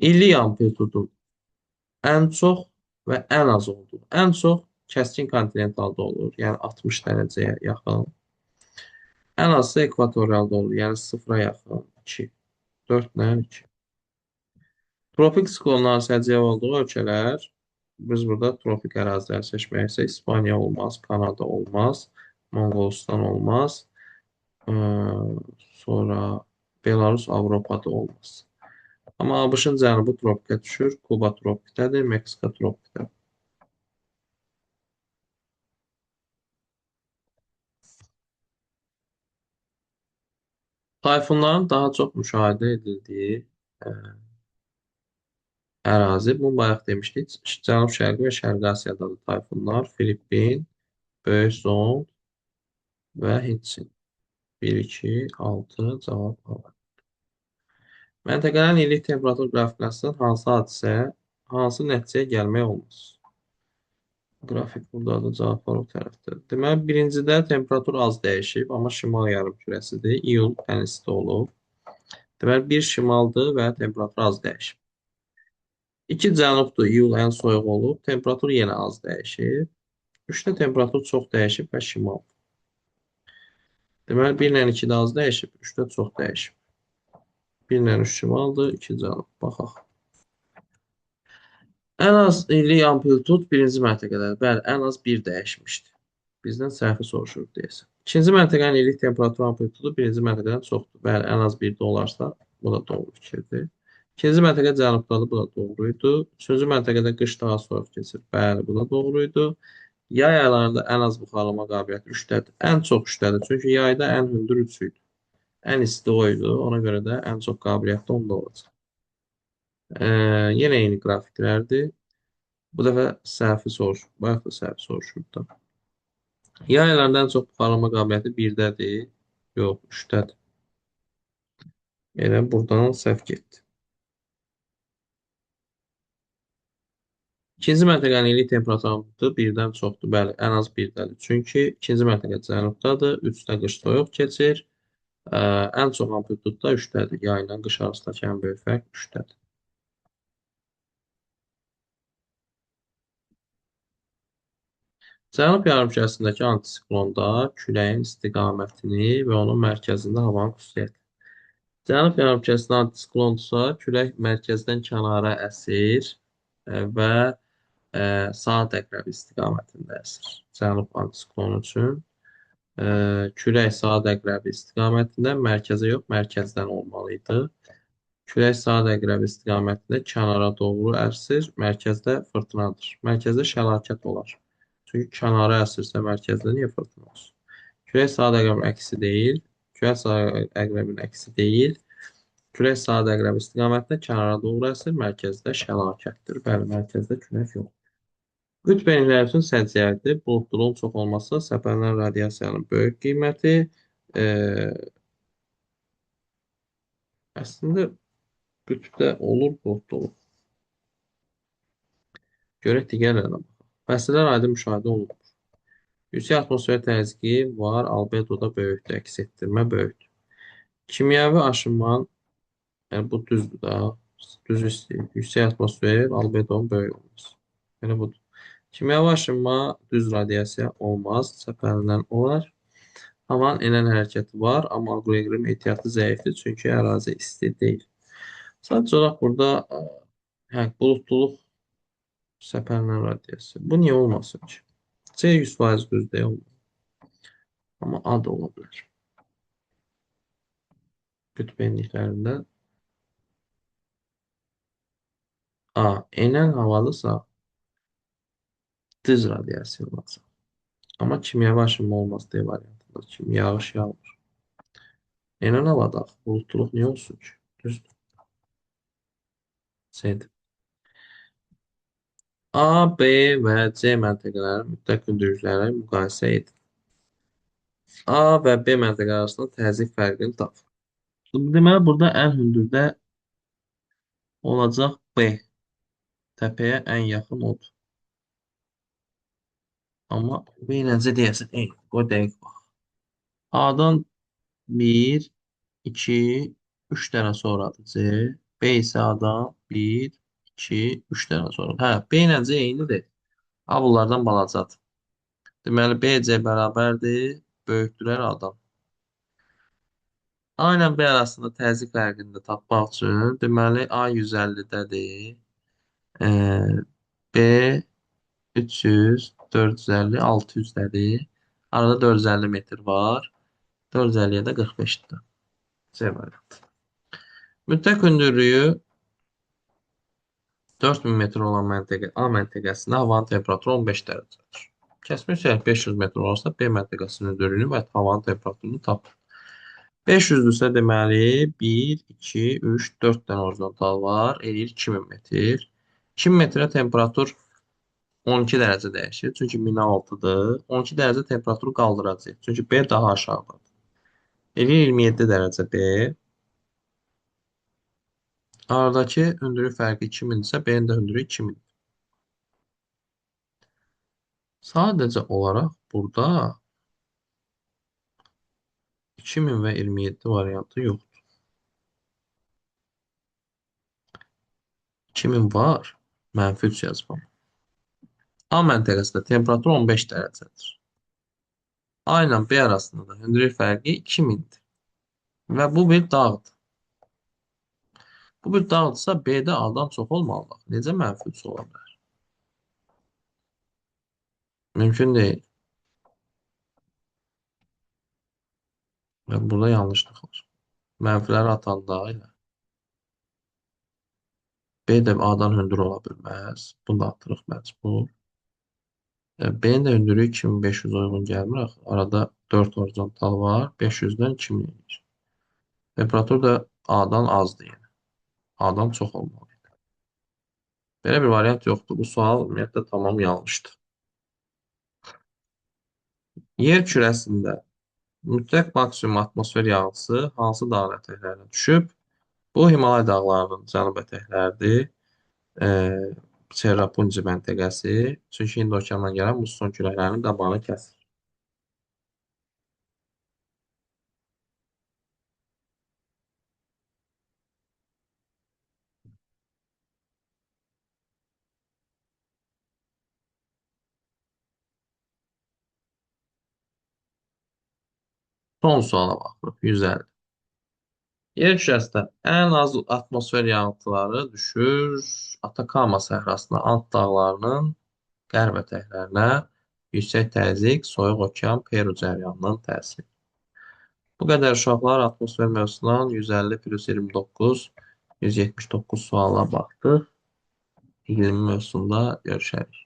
İllik amplitudun ən çox və ən az olduğu. Ən çox kəskin kontinentalda olur, yəni 60 dərəcəyə yaxın. Ən azı ekvatorialda olur, yəni sıfıra yaxın 2. 4-lə 2. Tropik siklonların səciyyəvi olduğu ölkələr, biz burada tropik əraziləri seçməyiksə, İspaniya olmaz, Kanada olmaz, Monqolistan olmaz, ee, sonra Belarus Avropada olmaz. Amma ABŞ-ın cənubu tropikə düşür, Kuba tropikdədir, Meksika tropikdədir. Tayfunların daha çox müşahidə edildiyi e, ərazi, bunu bayaq demişdik, Cənub-Şərqi və Şərqi Asiyadadır tayfunlar, Filippin, Böyük Zond və Hindçin. 1, 2, 6 cavab alır. Məntəqələrin illik temperatur qrafikasından hansı nəticəyə gəlmək olmaz? Qrafik buradadır, cavablar o tərəfdə. Deməli, birincidə temperatur az dəyişib, amma şimal yarımkürəsidir. İyul ən isti olub. Deməli, bir şimaldır və temperatur az dəyişib. 2 cənubdur, iyul ən soyuq olub. Temperatur yenə az dəyişib. 3-də temperatur çox dəyişib və şimal. Deməli, 1 ilə 2-də az dəyişib, 3-də çox dəyişib. 1 ilə 3 şimaldır, 2 cənub. Baxaq. Ən az illik amplitud birinci məntəqədə. Bəli, ən az 1 dəyişmişdi. Bizdən səhvi soruşur deyəsən. İkinci məntəqənin illik temperatur amplitudu birinci məntəqədən çoxdur. Bəli, ən az 1-də olarsa, bu da doğru fikirdir. İkinci məntəqə cənubdadır, bu da doğruydu. Üçüncü məntəqədə qış daha soyuq keçir. Bəli, bu da doğruydu. Yay aylarında ən az buxarlama qabiliyyəti 3-dədir. Ən çox 3-dədir. Çünki yayda ən hündür 3 idi. Ən isti o idi. Ona görə də ən çox qabiliyyətli onda olacaq. Yenə eyni qrafiklərdir. Bu dəfə səhvi soruşur. Bayaq da səhvi soruşurdu. Yay aylarında ən çox buxarlama qabiliyyəti 1-dədir. Yox, 3-dədir. Elə buradan səhv getdi. İkinci məntəqənin illik temperaturu 1-dən çoxdur. Bəli, ən az 1-dədir. Çünki ikinci məntəqə cənubdadır. 3-də qış soyuq keçir. Ən çox amplitudda 3-dədir. Yay ilə qış arasındakı ən böyük fərq 3-dədir. Cənub yarımkürəsindəki antisiklonda küləyin istiqamətini və onun mərkəzində havanın xüsusiyyəti. Cənub yarımkürəsində antisiklondursa, külək mərkəzdən kənara əsir və saat əqrəbi istiqamətində əsir. Cənub antisiklonu üçün külək saat əqrəbi istiqamətində, mərkəzə yox, mərkəzdən olmalı idi. Külək saat əqrəbi istiqamətində kənara doğru əsir, mərkəzdə fırtınadır. Mərkəzdə şəlakat olar. Çünki kənara əsirsə mərkəzdə niyə fırtına olsun? Külək saat əqrəbinin əksi deyil. Külək saat əqrəbinin əksi deyil. Külək saat əqrəbi istiqamətində kənara doğru əsir, mərkəzdə şəlakətdir. Bəli, mərkəzdə külək yox. Qütb enlikləri üçün səciyyəvidir. Buludluluğun çox olması, səpələnən radiasiyanın böyük qiyməti. E, Əslində qütbdə olur buludluluq. Görək digərlərinə baxaq. Fəsillər aydın müşahidə olunur. Yüksək atmosfer təzyiqi var, albedoda böyükdür, əks etdirmə böyükdür. Kimyəvi aşınmanın, yəni bu düzdür da, düz istəyir. Yüksək atmosfer, albedonun böyük olması. Yəni budur. Kimyəvi aşınma, düz radiasiya olmaz, səpəlindən olar. Havanın enən hərəkəti var, amma aqroeqrim ehtiyatı zəifdir, çünki ərazi isti deyil. Sadəcə olaraq burada buludluluq, səpələnən radiasiya. Bu niyə olmasın ki? C 100% düz deyil. Amma A da ola bilər. Qütb enliklərində A. Enən havalısa düz radiasiya olacaq. Amma kimyəvi aşınma olmaz D variantında. Kimi yağış yağmır. Enən havada buludluluq niyə olsun ki? Düzdür. C'dir. A, B və C məntəqələrinin mütləq hündürlüklərini müqayisə edin. A və B məntəqələri arasında təzyiq fərqini tapın. Deməli, burada ən hündürdə olacaq B. Təpəyə ən yaxın odur. Amma B necə deyəsən? Ey, qoy dəqiq bax. A-dan 1, 2, 3 dənə sonradır C. B isə A-dan 1, 2, 3 dənə sonra. Hə, B ilə C eynidir. A bunlardan balacadır. Deməli, BC bərabərdir. Böyükdürlər A-dan. A ilə B arasında təzyiq fərqini də tapmaq üçün deməli A 150-dədir. B 300, 450, 600-dədir. Arada 450 metr var. 450-yə də 45-dir. C variantı. Mütləq hündürlüyü 4000 metr olan məntəqə A məntəqəsində havanın temperaturu 15 dərəcədir. Kəskin yüksəklik 500 metr olursa B məntəqəsinin hündürlüyünü və havanın temperaturunu tapın. 500-dürsə deməli 1, 2, 3, 4 dənə horizontal var. Eləyir 2000 metr. 2000 metrə temperatur 12 dərəcə dəyişir. Çünki 1006-dır. 12 dərəcə temperaturu qaldıracaq. Çünki B daha aşağıdadır. Eləyir 27 dərəcə B. Aradakı hündürlük fərqi 2000-dirsə, B-nin də hündürlüyü 2000. Sadəcə olaraq burada 2000 və 27 variantı yoxdur. 2000 var. Mənfi 3 yazmam. A məntəqəsində temperatur 15 dərəcədir. A ilə B arasında da hündürlük fərqi 2000-dir. Və bu bir dağdır. Bu bir dağdırsa B'de A'dan çox olmalı. Necə mənfi 3 ola bilər? Mümkün deyil. Və burada yanlışlıq var. Mənfiləri atanda ilə B də A'dan hündür ola bilməz. Bunu da atırıq məcbur. B'nin də hündürlüyü 2500 uyğun gəlmir. Axı. Arada 4 horizontal var. 500-dən 2000 edir. Temperatur da A'dan azdır yəni. A'dan çox olmalı. Belə bir variant yoxdur. Bu sual ümumiyyətlə tamam yanlışdır. Yer kürəsində mütləq maksimum atmosfer yağıntısı hansı dağ ətəklərinə düşüb? Bu Himalay dağlarının cənub ətəkləridir. E, Çerrapunci məntəqəsi. Çünki Hind okeanından gələn musson küləklərinin qabağını kəsir. Son suala baxırıq. 150. Yer kürəsində ən az atmosfer yağıntıları düşür Atakama səhrasına, Ant dağlarının qərb ətəklərinə, yüksək təzyiq, soyuq okean, Peru cəryanının təsiri. Bu qədər uşaqlar atmosfer mövzusundan 150 plus 29, 179 suala baxdıq. İqlim mövzusunda görüşərik.